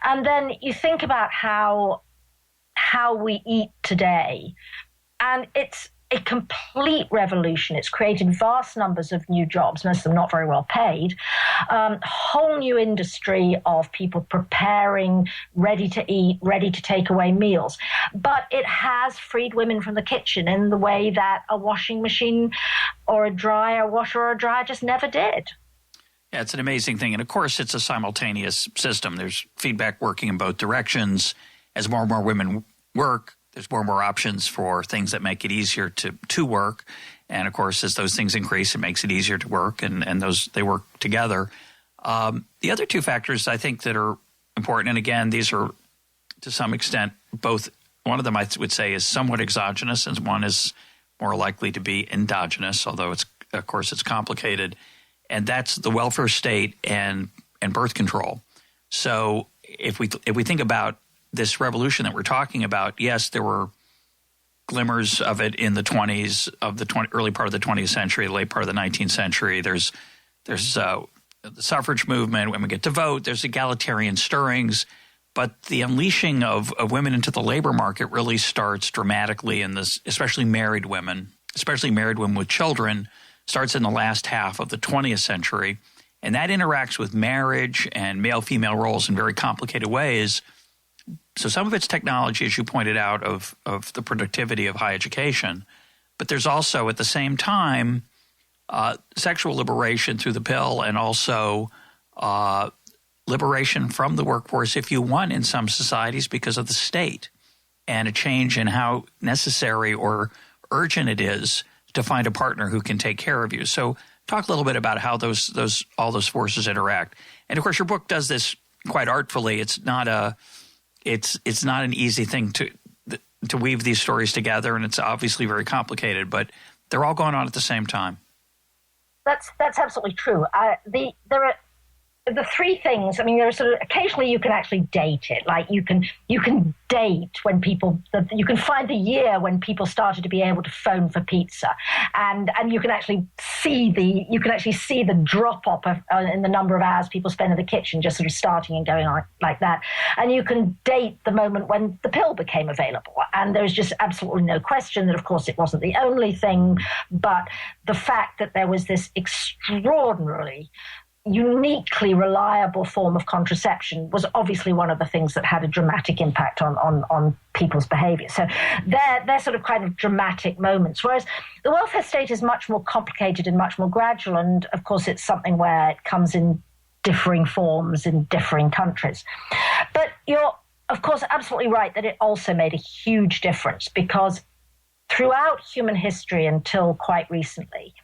[SPEAKER 2] And then you think about how we eat today, and it's a complete revolution. It's created vast numbers of new jobs, most of them not very well paid, whole new industry of people preparing ready to eat, ready to take away meals. But it has freed women from the kitchen in the way that a washing machine or a washer or a dryer just never did.
[SPEAKER 1] Yeah, it's an amazing thing. And of course, it's a simultaneous system. There's feedback working in both directions. As more and more women work, there's more and more options for things that make it easier to work. And, of course, as those things increase, it makes it easier to work, and they work together. The other two factors I think that are important, and, again, these are to some extent both – one of them I would say is somewhat exogenous, and one is more likely to be endogenous, although, of course, it's complicated. And that's the welfare state and birth control. So if we think about this revolution that we're talking about, yes, there were glimmers of it in the 20s, early part of the 20th century, late part of the 19th century. There's the suffrage movement, women get to vote, there's egalitarian stirrings, but the unleashing of women into the labor market really starts dramatically in this, especially married women with children, starts in the last half of the 20th century. And that interacts with marriage and male-female roles in very complicated ways. So some of it's technology, as you pointed out, of the productivity of high education. But there's also, at the same time, sexual liberation through the pill, and also liberation from the workforce, if you want, in some societies because of the state, and a change in how necessary or urgent it is to find a partner who can take care of you. So talk a little bit about how all those forces interact. And, of course, your book does this quite artfully. It's not an easy thing to weave these stories together, and it's obviously very complicated. But They're all going on at the same time.
[SPEAKER 2] That's absolutely true. There are the three things. I mean, there are sort of occasionally you can actually date it. Like you can date when you can find the year when people started to be able to phone for pizza, and you can actually see the drop off in the number of hours people spend in the kitchen, just sort of starting and going on like that. And you can date the moment when the pill became available, and there's just absolutely no question that, of course, it wasn't the only thing, but the fact that there was this extraordinarily uniquely reliable form of contraception was obviously one of the things that had a dramatic impact on people's behavior. So they're sort of kind of dramatic moments, whereas the welfare state is much more complicated and much more gradual, and of course it's something where it comes in differing forms in differing countries. But you're, of course, absolutely right that it also made a huge difference, because throughout human history until quite recently,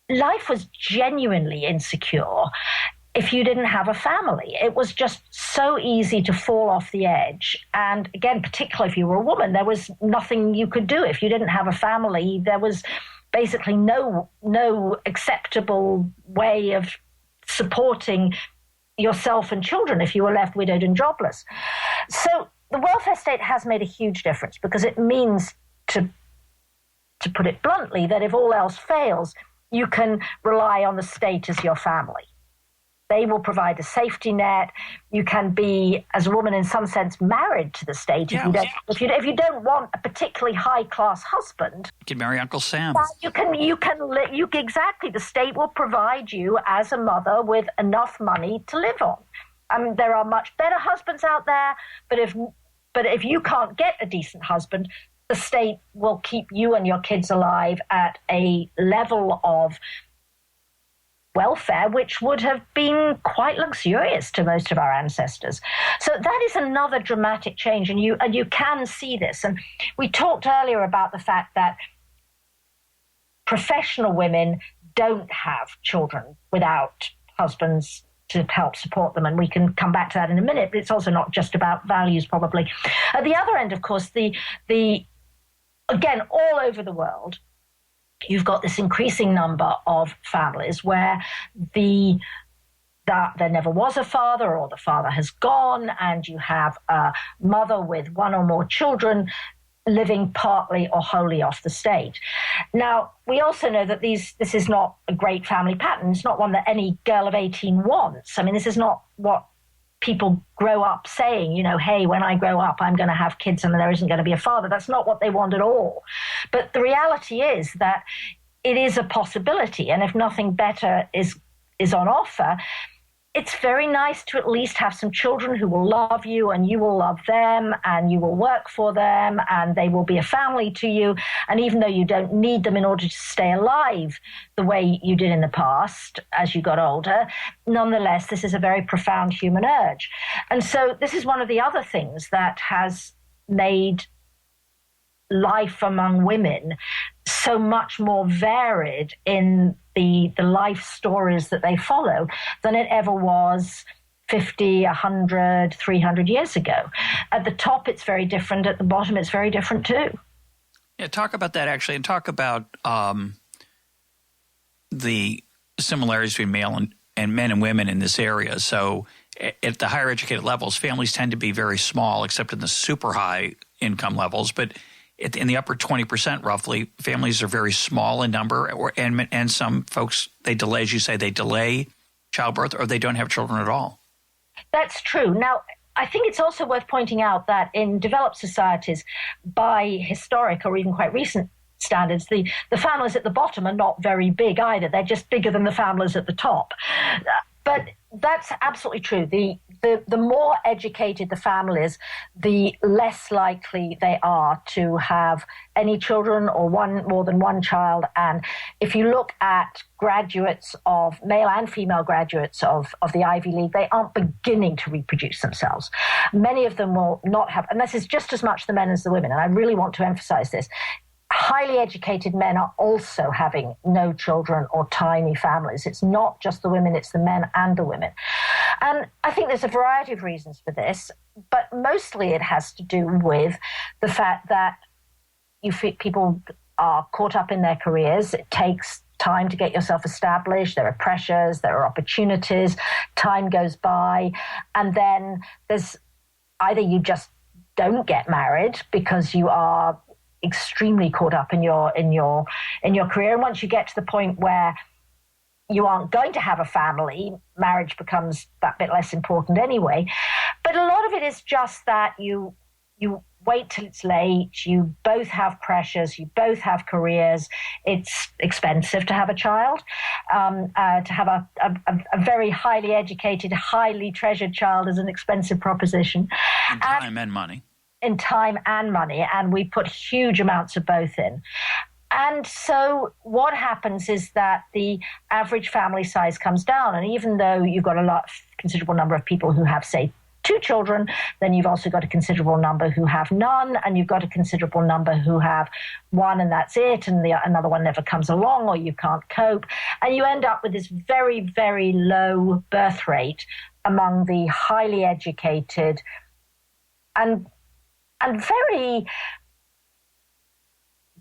[SPEAKER 2] life was genuinely insecure if you didn't have a family. It was just so easy to fall off the edge. And again, particularly if you were a woman, there was nothing you could do. If you didn't have a family, there was basically no acceptable way of supporting yourself and children if you were left widowed and jobless. So the welfare state has made a huge difference, because it means, to put it bluntly, that if all else fails, you can rely on the state as your family. They will provide a safety net. You can be, as a woman, in some sense, married to the state.
[SPEAKER 1] Yeah.
[SPEAKER 2] If you don't want a particularly high class husband,
[SPEAKER 1] You can marry Uncle Sam.
[SPEAKER 2] Exactly. The state will provide you as a mother with enough money to live on. I mean, there are much better husbands out there, but if you can't get a decent husband, the state will keep you and your kids alive at a level of welfare which would have been quite luxurious to most of our ancestors. So that is another dramatic change, and you can see this. And we talked earlier about the fact that professional women don't have children without husbands to help support them, and we can come back to that in a minute. But it's also not just about values, probably. At the other end, of course, again, all over the world, you've got this increasing number of families where there never was a father, or the father has gone, and you have a mother with one or more children living partly or wholly off the state. Now, we also know that this is not a great family pattern. It's not one that any girl of 18 wants. I mean, this is not what people grow up saying, hey, when I grow up, I'm going to have kids and there isn't going to be a father. That's not what they want at all. But the reality is that it is a possibility. And if nothing better is on offer, it's very nice to at least have some children who will love you, and you will love them, and you will work for them, and they will be a family to you. And even though you don't need them in order to stay alive the way you did in the past as you got older, nonetheless, this is a very profound human urge. And so this is one of the other things that has made life among women so much more varied in the life stories that they follow than it ever was 50, 100, 300 years ago. At the top, it's very different. At the bottom, it's very different too.
[SPEAKER 1] Yeah, talk about that actually, and talk about the similarities between male and men and women in this area. So at the higher educated levels, families tend to be very small, except in the super high income levels. But in the upper 20% roughly, families are very small in number, and some folks, they delay childbirth, or they don't have children at all.
[SPEAKER 2] That's true. Now, I think it's also worth pointing out that in developed societies, by historic or even quite recent standards, the families at the bottom are not very big either. They're just bigger than the families at the top. But that's absolutely true. The more educated the families, the less likely they are to have any children or more than one child. And if you look at graduates of male and female graduates of the Ivy League, they aren't beginning to reproduce themselves. Many of them will not have, and this is just as much the men as the women. And I really want to emphasize this. Highly educated men are also having no children or tiny families. It's not just the women, it's the men and the women. And I think there's a variety of reasons for this, but mostly it has to do with the fact that people are caught up in their careers. It takes time to get yourself established. There are pressures, there are opportunities, time goes by, and then there's either you just don't get married because you are extremely caught up in your career, and once you get to the point where you aren't going to have a family, marriage becomes that bit less important anyway. But a lot of it is just that you wait till it's late, you both have pressures, you both have careers, it's expensive to have a child, to have a very highly educated, highly treasured child is an expensive proposition.
[SPEAKER 1] In time and money.
[SPEAKER 2] In time and money, and we put huge amounts of both in. And so what happens is that the average family size comes down, and even though you've got considerable number of people who have, say, 2 children, then you've also got a considerable number who have none, and you've got a considerable number who have 1 and that's it, and another one never comes along, or you can't cope. And you end up with this very, very low birth rate among the highly educated and very,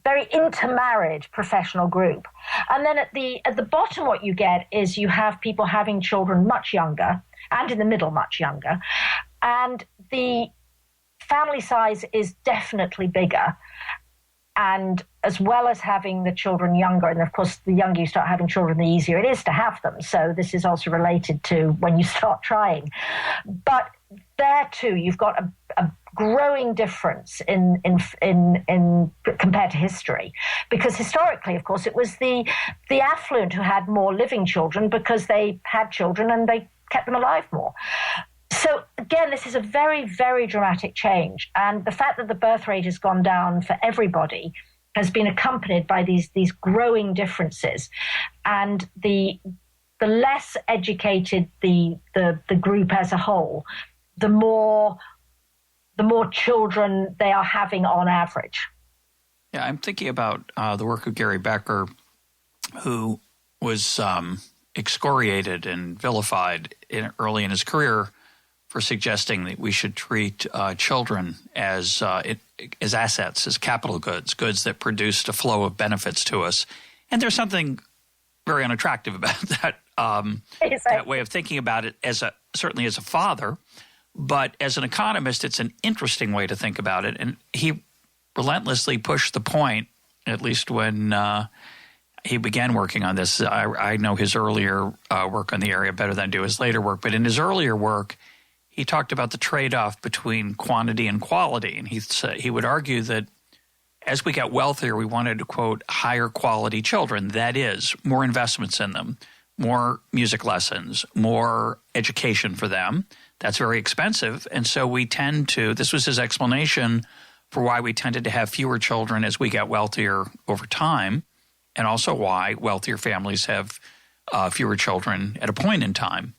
[SPEAKER 2] very intermarried professional group. And then at the bottom, what you get is you have people having children much younger, and in the middle much younger, and the family size is definitely bigger. And as well as having the children younger, and of course the younger you start having children, the easier it is to have them. So this is also related to when you start trying. But there too, you've got a growing difference in compared to history, because historically, of course, it was the affluent who had more living children because they had children and they kept them alive more. So again, this is a very, very dramatic change, and the fact that the birth rate has gone down for everybody has been accompanied by these growing differences, and the less educated the group as a whole, the more children they are having on average.
[SPEAKER 1] Yeah, I'm thinking about the work of Gary Becker, who was excoriated and vilified early in his career for suggesting that we should treat children as assets, as capital goods that produced a flow of benefits to us. And there's something very unattractive about that that way of thinking about it, certainly as a father. But as an economist, it's an interesting way to think about it. And he relentlessly pushed the point, at least when he began working on this. I know his earlier work on the area better than I do his later work. But in his earlier work, he talked about the trade-off between quantity and quality. And he would argue that as we got wealthier, we wanted to, quote, higher quality children. That is, more investments in them, more music lessons, more education for them. That's very expensive. And so we tend to – this was his explanation for why we tended to have fewer children as we get wealthier over time, and also why wealthier families have fewer children at a point in time.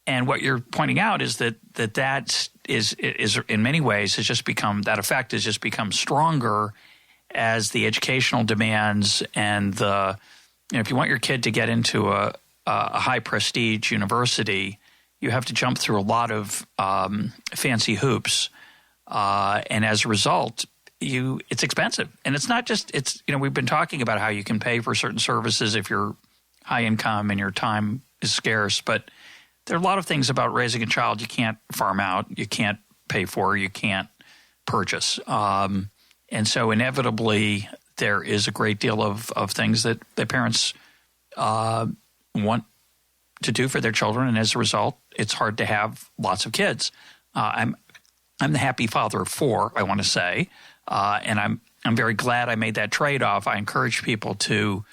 [SPEAKER 1] And what you're pointing out is that is in many ways has just become – that effect has just become stronger as the educational demands and the – if you want your kid to get into a high prestige university – you have to jump through a lot of fancy hoops, and as a result, it's expensive. And it's not just we've been talking about how you can pay for certain services if you're high income and your time is scarce, but there are a lot of things about raising a child you can't farm out, you can't pay for, you can't purchase, and so inevitably there is a great deal of things that the parents want to do for their children, and as a result, it's hard to have lots of kids. I'm the happy father of 4, I want to say, and I'm very glad I made that trade-off. I encourage people to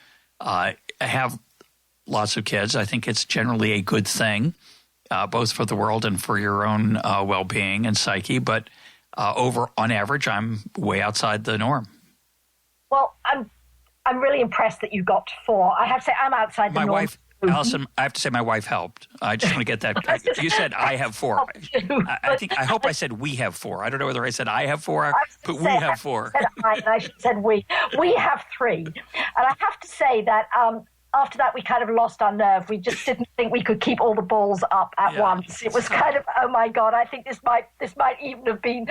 [SPEAKER 1] have lots of kids. I think it's generally a good thing, both for the world and for your own well-being and psyche. But on average, I'm way outside the norm.
[SPEAKER 2] Well, I'm really impressed that you got 4. I have to say I'm outside the norm.
[SPEAKER 1] My wife. Allison, I have to say my wife helped. I just want to get that. You said I have 4. I hope I said we have 4. I don't know whether I said I have 4, but we have 4.
[SPEAKER 2] I should have said we. We have 3. And I have to say that after that, we kind of lost our nerve. We just didn't think we could keep all the balls up at once. It was kind of, oh my God, I think this might even have been,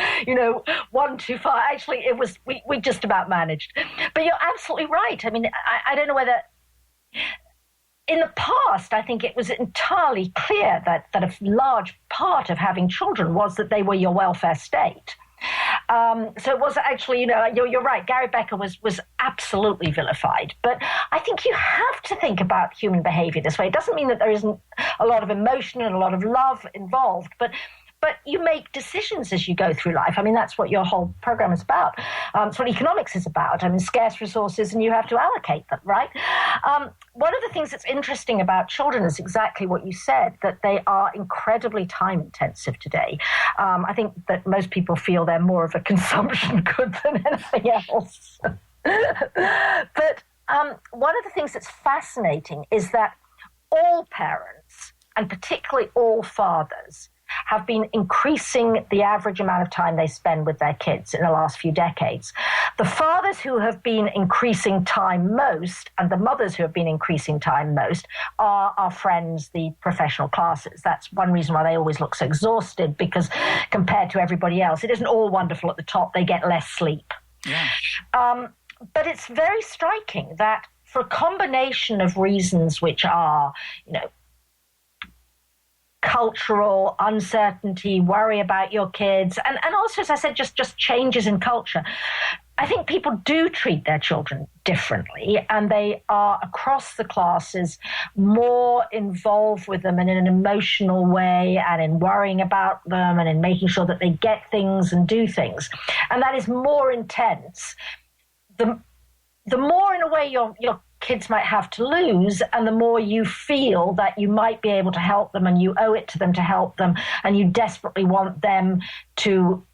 [SPEAKER 2] one too far. Actually, it was, we just about managed. But you're absolutely right. I mean, I don't know whether, in the past, I think it was entirely clear that a large part of having children was that they were your welfare state. So it was actually, you're right. Gary Becker was absolutely vilified. But I think you have to think about human behavior this way. It doesn't mean that there isn't a lot of emotion and a lot of love involved, but you make decisions as you go through life. I mean, that's what your whole program is about. It's what economics is about. I mean, scarce resources, and you have to allocate them, right? One of the things that's interesting about children is exactly what you said, that they are incredibly time-intensive today. I think that most people feel they're more of a consumption good than anything else. But one of the things that's fascinating is that all parents, and particularly all fathers, have been increasing the average amount of time they spend with their kids in the last few decades. The fathers who have been increasing time most and the mothers who have been increasing time most are our friends, the professional classes. That's one reason why they always look so exhausted, because compared to everybody else, it isn't all wonderful at the top. They get less sleep. Yeah. But it's very striking that for a combination of reasons which are, cultural uncertainty, worry about your kids, and also, as I said, just changes in culture. I think people do treat their children differently, and they are, across the classes, more involved with them in an emotional way and in worrying about them and in making sure that they get things and do things. And that is more intense. The more, in a way, your kids might have to lose, and the more you feel that you might be able to help them and you owe it to them to help them, and you desperately want them to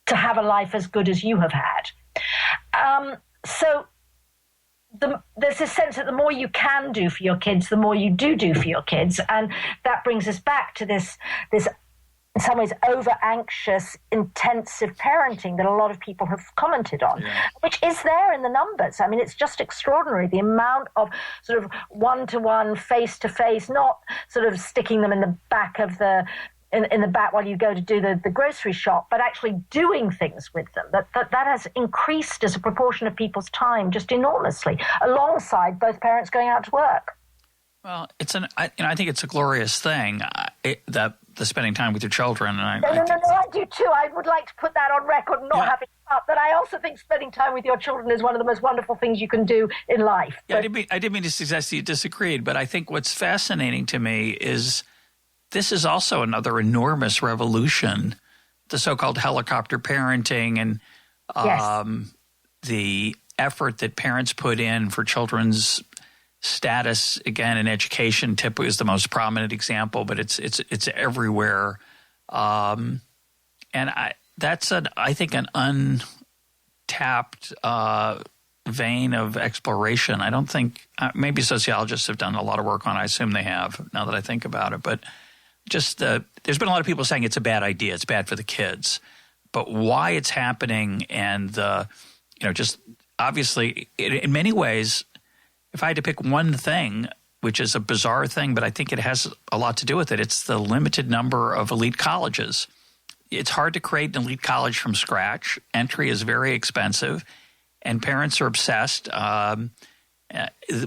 [SPEAKER 2] have a life as good as you have had. There's this sense that the more you can do for your kids, the more you do for your kids. And that brings us back to this in some ways over-anxious, intensive parenting that a lot of people have commented on, which is there in the numbers. I mean, it's just extraordinary, the amount of sort of one-to-one, face-to-face, not sort of sticking them in the back of in the back while you go to do the grocery shop, but actually doing things with them. That has increased as a proportion of people's time just enormously, alongside both parents going out to work.
[SPEAKER 1] Well, I think it's a glorious thing, the spending time with your children. And
[SPEAKER 2] No, I do too. I would like to put that on record, not having up, that I also think spending time with your children is one of the most wonderful things you can do in life.
[SPEAKER 1] Yeah, I didn't mean to suggest that you disagreed, but I think what's fascinating to me is this is also another enormous revolution, the so-called helicopter parenting and the effort that parents put in for children's status, again, in education. Typically is the most prominent example, but it's everywhere. And that's I think an untapped vein of exploration. I don't think maybe sociologists have done a lot of work on it. I assume they have, now that I think about it. But just there's been a lot of people saying it's a bad idea, it's bad for the kids. But why it's happening, and just obviously in many ways, if I had to pick one thing, which is a bizarre thing, but I think it has a lot to do with it, it's the limited number of elite colleges. It's hard to create an elite college from scratch. Entry is very expensive, and parents are obsessed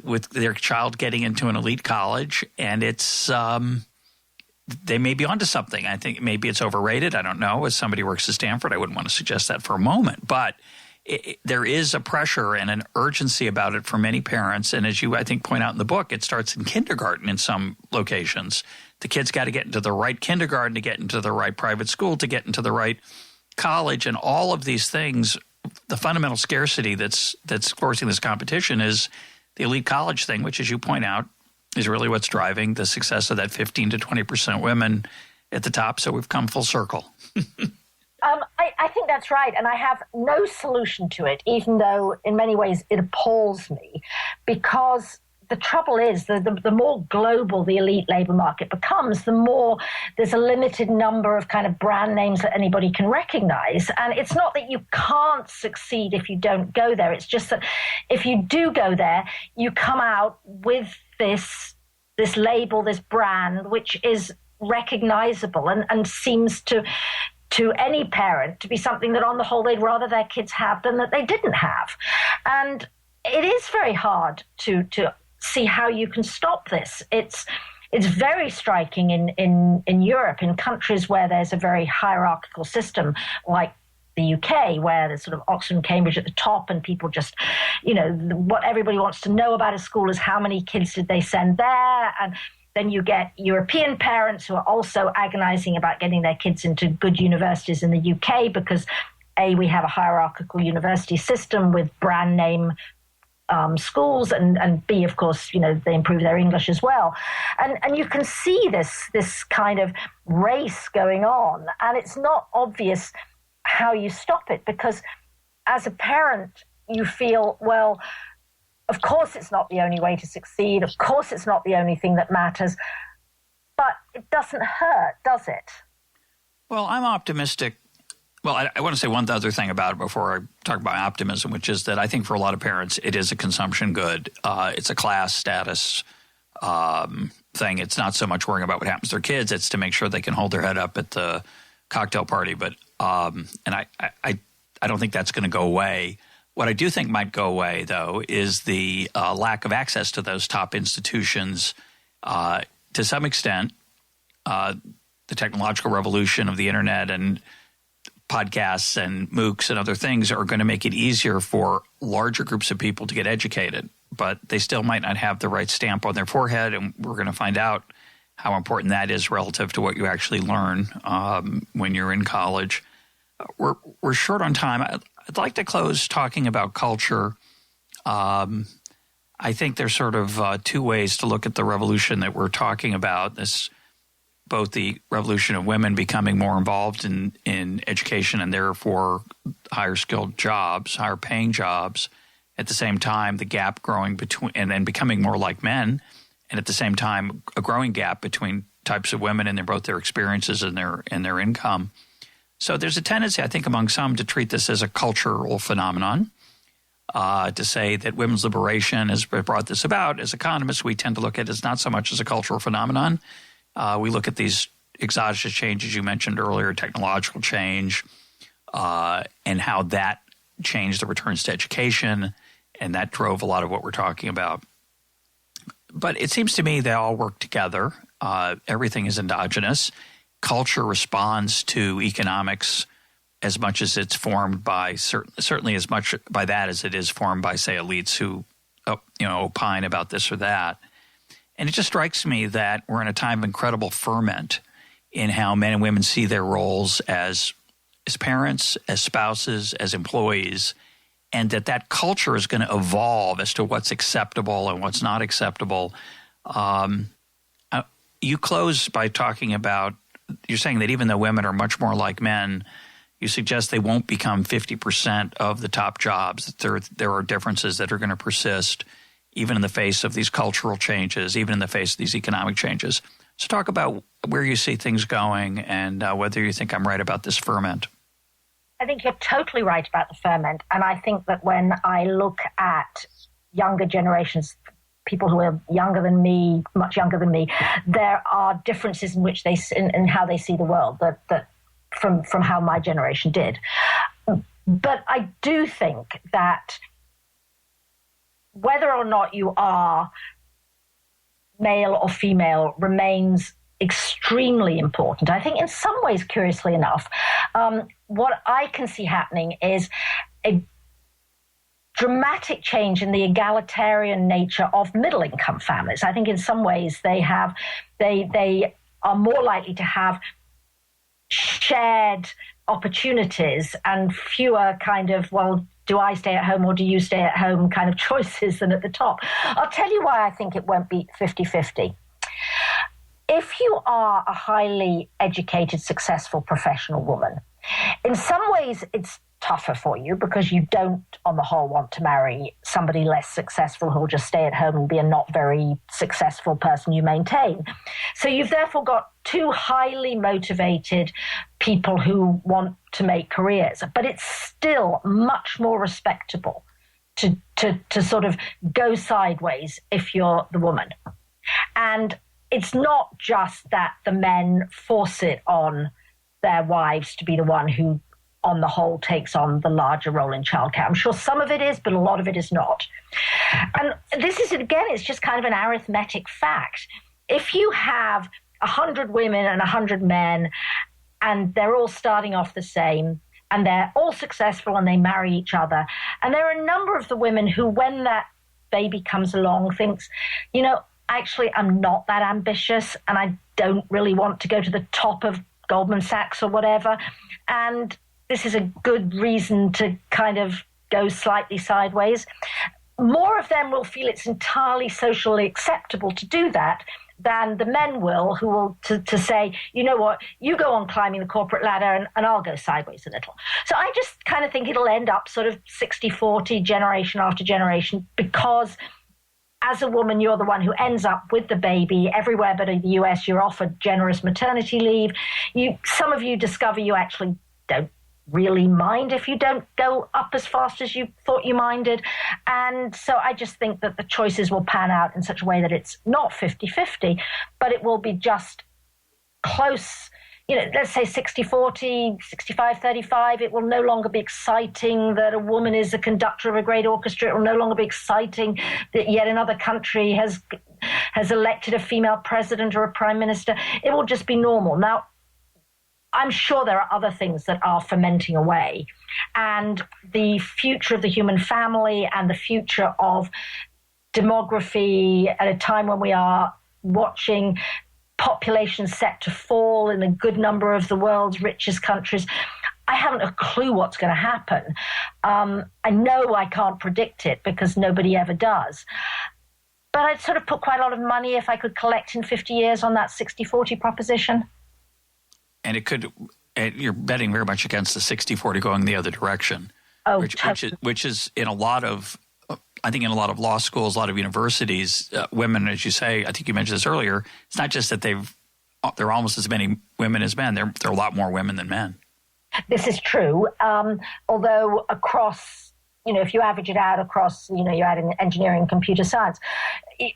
[SPEAKER 1] with their child getting into an elite college, and it's they may be onto something. I think maybe it's overrated. I don't know. As somebody who works at Stanford, I wouldn't want to suggest that for a moment, but there is a pressure and an urgency about it for many parents. And as you, I think, point out in the book, it starts in kindergarten in some locations. The kids got to get into the right kindergarten, to get into the right private school, to get into the right college. And all of these things, the fundamental scarcity that's forcing this competition is the elite college thing, which, as you point out, is really what's driving the success of that 15 to 20% women at the top. So we've come full circle.
[SPEAKER 2] I think that's right, and I have no solution to it, even though in many ways it appalls me, because the trouble is the more global the elite labor market becomes, the more there's a limited number of kind of brand names that anybody can recognize. And it's not that you can't succeed if you don't go there. It's just that if you do go there, you come out with this label, this brand, which is recognizable and seems to any parent to be something that on the whole they'd rather their kids have than that they didn't have. And it is very hard to see how you can stop this. It's very striking in Europe, in countries where there's a very hierarchical system like the UK, where there's sort of Oxford and Cambridge at the top, and people just, what everybody wants to know about a school is how many kids did they send there. And then you get European parents who are also agonizing about getting their kids into good universities in the UK because, A, we have a hierarchical university system with brand name schools, and B, of course, they improve their English as well. And you can see this kind of race going on, and it's not obvious how you stop it, because as a parent, you feel, well, of course it's not the only way to succeed. Of course it's not the only thing that matters. But it doesn't hurt, does it?
[SPEAKER 1] Well, I'm optimistic. Well, I want to say one other thing about it before I talk about optimism, which is that I think for a lot of parents, it is a consumption good. It's a class status thing. It's not so much worrying about what happens to their kids. It's to make sure they can hold their head up at the cocktail party. But and I don't think that's going to go away. What I do think might go away, though, is the lack of access to those top institutions. To some extent, the technological revolution of the internet and podcasts and MOOCs and other things are going to make it easier for larger groups of people to get educated, but they still might not have the right stamp on their forehead, and we're going to find out how important that is relative to what you actually learn when you're in college. We're short on time. I'd like to close talking about culture. I think there's sort of two ways to look at the revolution that we're talking about. This, both the revolution of women becoming more involved in education and therefore higher skilled jobs, higher paying jobs. At the same time, the gap growing between, and then becoming more like men. And at the same time, a growing gap between types of women and both their experiences and their income. So there's a tendency, I think, among some to treat this as a cultural phenomenon, to say that women's liberation has brought this about. As economists, we tend to look at it as not so much as a cultural phenomenon. We look at these exogenous changes you mentioned earlier, technological change, and how that changed the returns to education, and that drove a lot of what we're talking about. But it seems to me they all work together. Everything is endogenous. Culture responds to economics as much as it's formed by certainly as much by that as it is formed by, say, elites who opine about this or that. And it just strikes me that we're in a time of incredible ferment in how men and women see their roles as parents, as spouses, as employees, and that culture is going to evolve as to what's acceptable and what's not acceptable. You close by talking about, you're saying that even though women are much more like men, you suggest they won't become 50% of the top jobs, that there are differences that are going to persist even in the face of these cultural changes, even in the face of these economic changes. So talk about where you see things going and whether you think I'm right about this ferment.
[SPEAKER 2] I think you're totally right about the ferment. And I think that when I look at younger generations, people who are younger than me, much younger than me, there are differences in which in how they see the world that from how my generation did. But I do think that whether or not you are male or female remains extremely important. I think in some ways, curiously enough, what I can see happening is a dramatic change in the egalitarian nature of middle-income families. I think in some ways they are more likely to have shared opportunities and fewer kind of, well, do I stay at home or do you stay at home kind of choices than at the top. I'll tell you why I think it won't be 50-50. If you are a highly educated, successful professional woman, In some ways, it's tougher for you because you don't, on the whole, want to marry somebody less successful who'll just stay at home and be a not very successful person you maintain. So you've therefore got two highly motivated people who want to make careers, but it's still much more respectable to sort of go sideways if you're the woman. And it's not just that the men force it on their wives to be the one who, on the whole, takes on the larger role in childcare. I'm sure some of it is, but a lot of it is not. And this is, again, it's just kind of an arithmetic fact. If you have 100 women and 100 men, and they're all starting off the same, and they're all successful and they marry each other, and there are a number of the women who, when that baby comes along, thinks, you know, actually, I'm not that ambitious and I don't really want to go to the top of Goldman Sachs or whatever. And this is a good reason to kind of go slightly sideways. More of them will feel it's entirely socially acceptable to do that than the men will, who will to say, you know what, you go on climbing the corporate ladder and I'll go sideways a little. So I just kind of think it'll end up sort of 60-40 generation after generation, because as a woman, you're the one who ends up with the baby. Everywhere but in the US, you're offered generous maternity leave. Some of you discover you actually don't really mind if you don't go up as fast as you thought you minded. And so I just think that the choices will pan out in such a way that it's not 50-50, but it will be just close. You know, let's say 60-40, 65-35, it will no longer be exciting that a woman is a conductor of a great orchestra. It will no longer be exciting that yet another country has elected a female president or a prime minister. It will just be normal. Now, I'm sure there are other things that are fermenting away. And the future of the human family and the future of demography at a time when we are watching population set to fall in a good number of the world's richest countries, I haven't a clue what's going to happen. I know I can't predict it because nobody ever does. But I'd sort of put quite a lot of money if I could collect in 50 years on that 60-40 proposition.
[SPEAKER 1] And you're betting very much against the 60-40 going the other direction, which is in a lot of, I think in a lot of law schools, a lot of universities, women, as you say, I think you mentioned this earlier, it's not just that there are almost as many women as men. There are a lot more women than men.
[SPEAKER 2] This is true, although across, you know, if you average it out across, you know, you're adding engineering and computer science,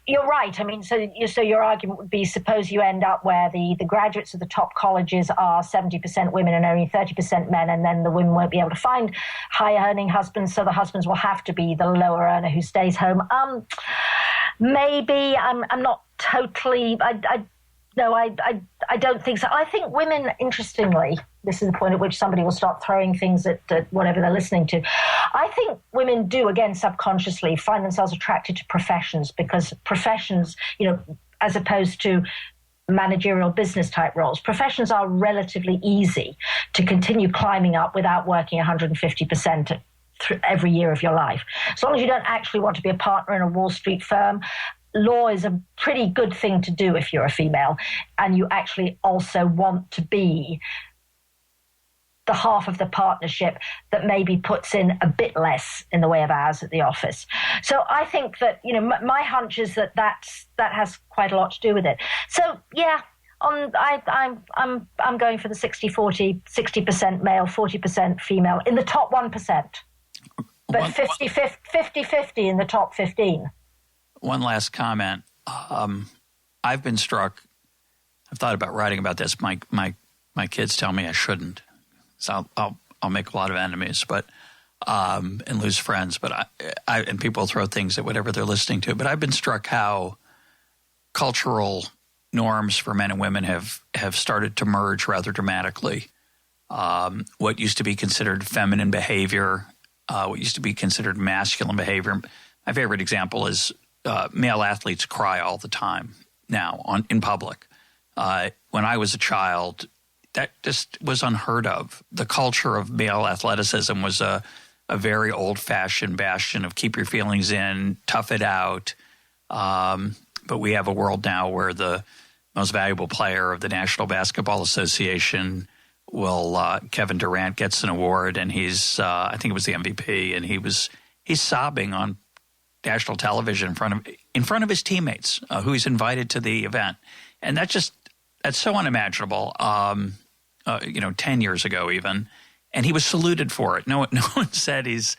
[SPEAKER 2] you're right. I mean, so your argument would be, suppose you end up where the graduates of the top colleges are 70% women and only 30% men, and then the women won't be able to find high-earning husbands, so the husbands will have to be the lower earner who stays home. Maybe I'm not totally. No, I don't think so. I think women, interestingly, this is the point at which somebody will start throwing things at whatever they're listening to. I think women do, again, subconsciously find themselves attracted to professions, because professions, you know, as opposed to managerial business type roles, professions are relatively easy to continue climbing up without working 150% every year of your life. As long as you don't actually want to be a partner in a Wall Street firm, law is a pretty good thing to do if you're a female, and you actually also want to be the half of the partnership that maybe puts in a bit less in the way of hours at the office. So I think that, you know, my hunch is that has quite a lot to do with it. So yeah, I'm going for the 60-40, 60% male, 40% female in the top 1%, but 50-50 in the top 15.
[SPEAKER 1] One last comment. I've been struck. I've thought about writing about this. My kids tell me I shouldn't, so I'll make a lot of enemies, but and lose friends. But and people throw things at whatever they're listening to. But I've been struck how cultural norms for men and women have started to merge rather dramatically. What used to be considered feminine behavior, what used to be considered masculine behavior. My favorite example is male athletes cry all the time now in public. When I was a child, that just was unheard of. The culture of male athleticism was a very old-fashioned bastion of keep your feelings in, tough it out. But we have a world now where the most valuable player of the National Basketball Association Kevin Durant gets an award, and he's I think it was the MVP, and he's sobbing on national television in front of his teammates who he's invited to the event, and that's so unimaginable. 10 years ago even, and he was saluted for it. No one said there's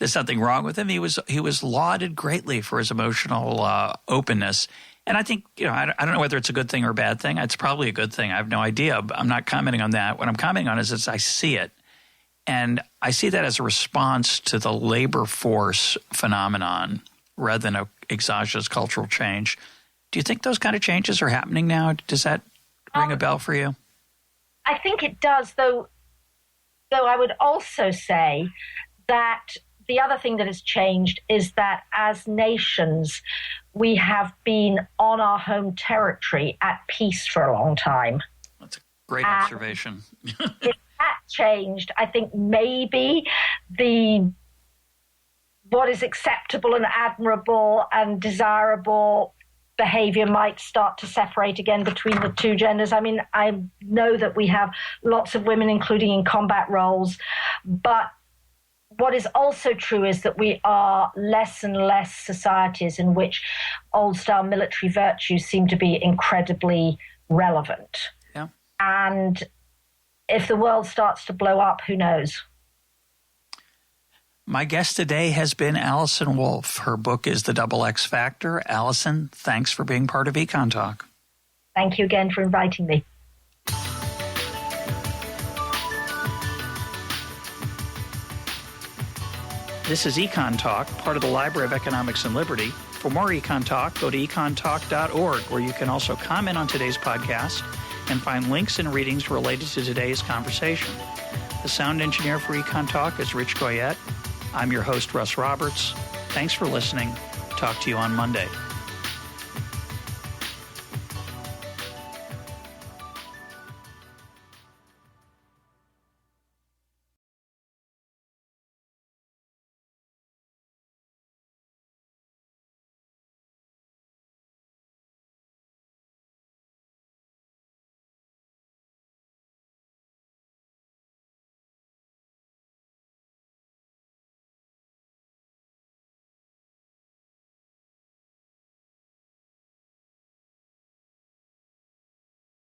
[SPEAKER 1] something wrong with him. He was lauded greatly for his emotional openness. And I think, I don't know whether it's a good thing or a bad thing. It's probably a good thing. I have no idea. I'm not commenting on that. What I'm commenting on is I see it. And I see that as a response to the labor force phenomenon rather than an exogenous cultural change. Do you think those kind of changes are happening now? Does that ring a bell for you?
[SPEAKER 2] I think it does, though I would also say that the other thing that has changed is that as nations, we have been on our home territory at peace for a long time.
[SPEAKER 1] That's a great observation.
[SPEAKER 2] If that changed, I think maybe what is acceptable and admirable and desirable behavior might start to separate again between the two genders. I mean, I know that we have lots of women, including in combat roles, but what is also true is that we are less and less societies in which old-style military virtues seem to be incredibly relevant.
[SPEAKER 1] Yeah.
[SPEAKER 2] And if the world starts to blow up, who knows?
[SPEAKER 1] My guest today has been Allison Wolf. Her book is The Double X Factor. Allison, thanks for being part of EconTalk.
[SPEAKER 2] Thank you again for inviting me.
[SPEAKER 1] This is EconTalk, part of the Library of Economics and Liberty. For more EconTalk, go to econtalk.org, where you can also comment on today's podcast and find links and readings related to today's conversation. The sound engineer for EconTalk is Rich Goyette. I'm your host, Russ Roberts. Thanks for listening. Talk to you on Monday.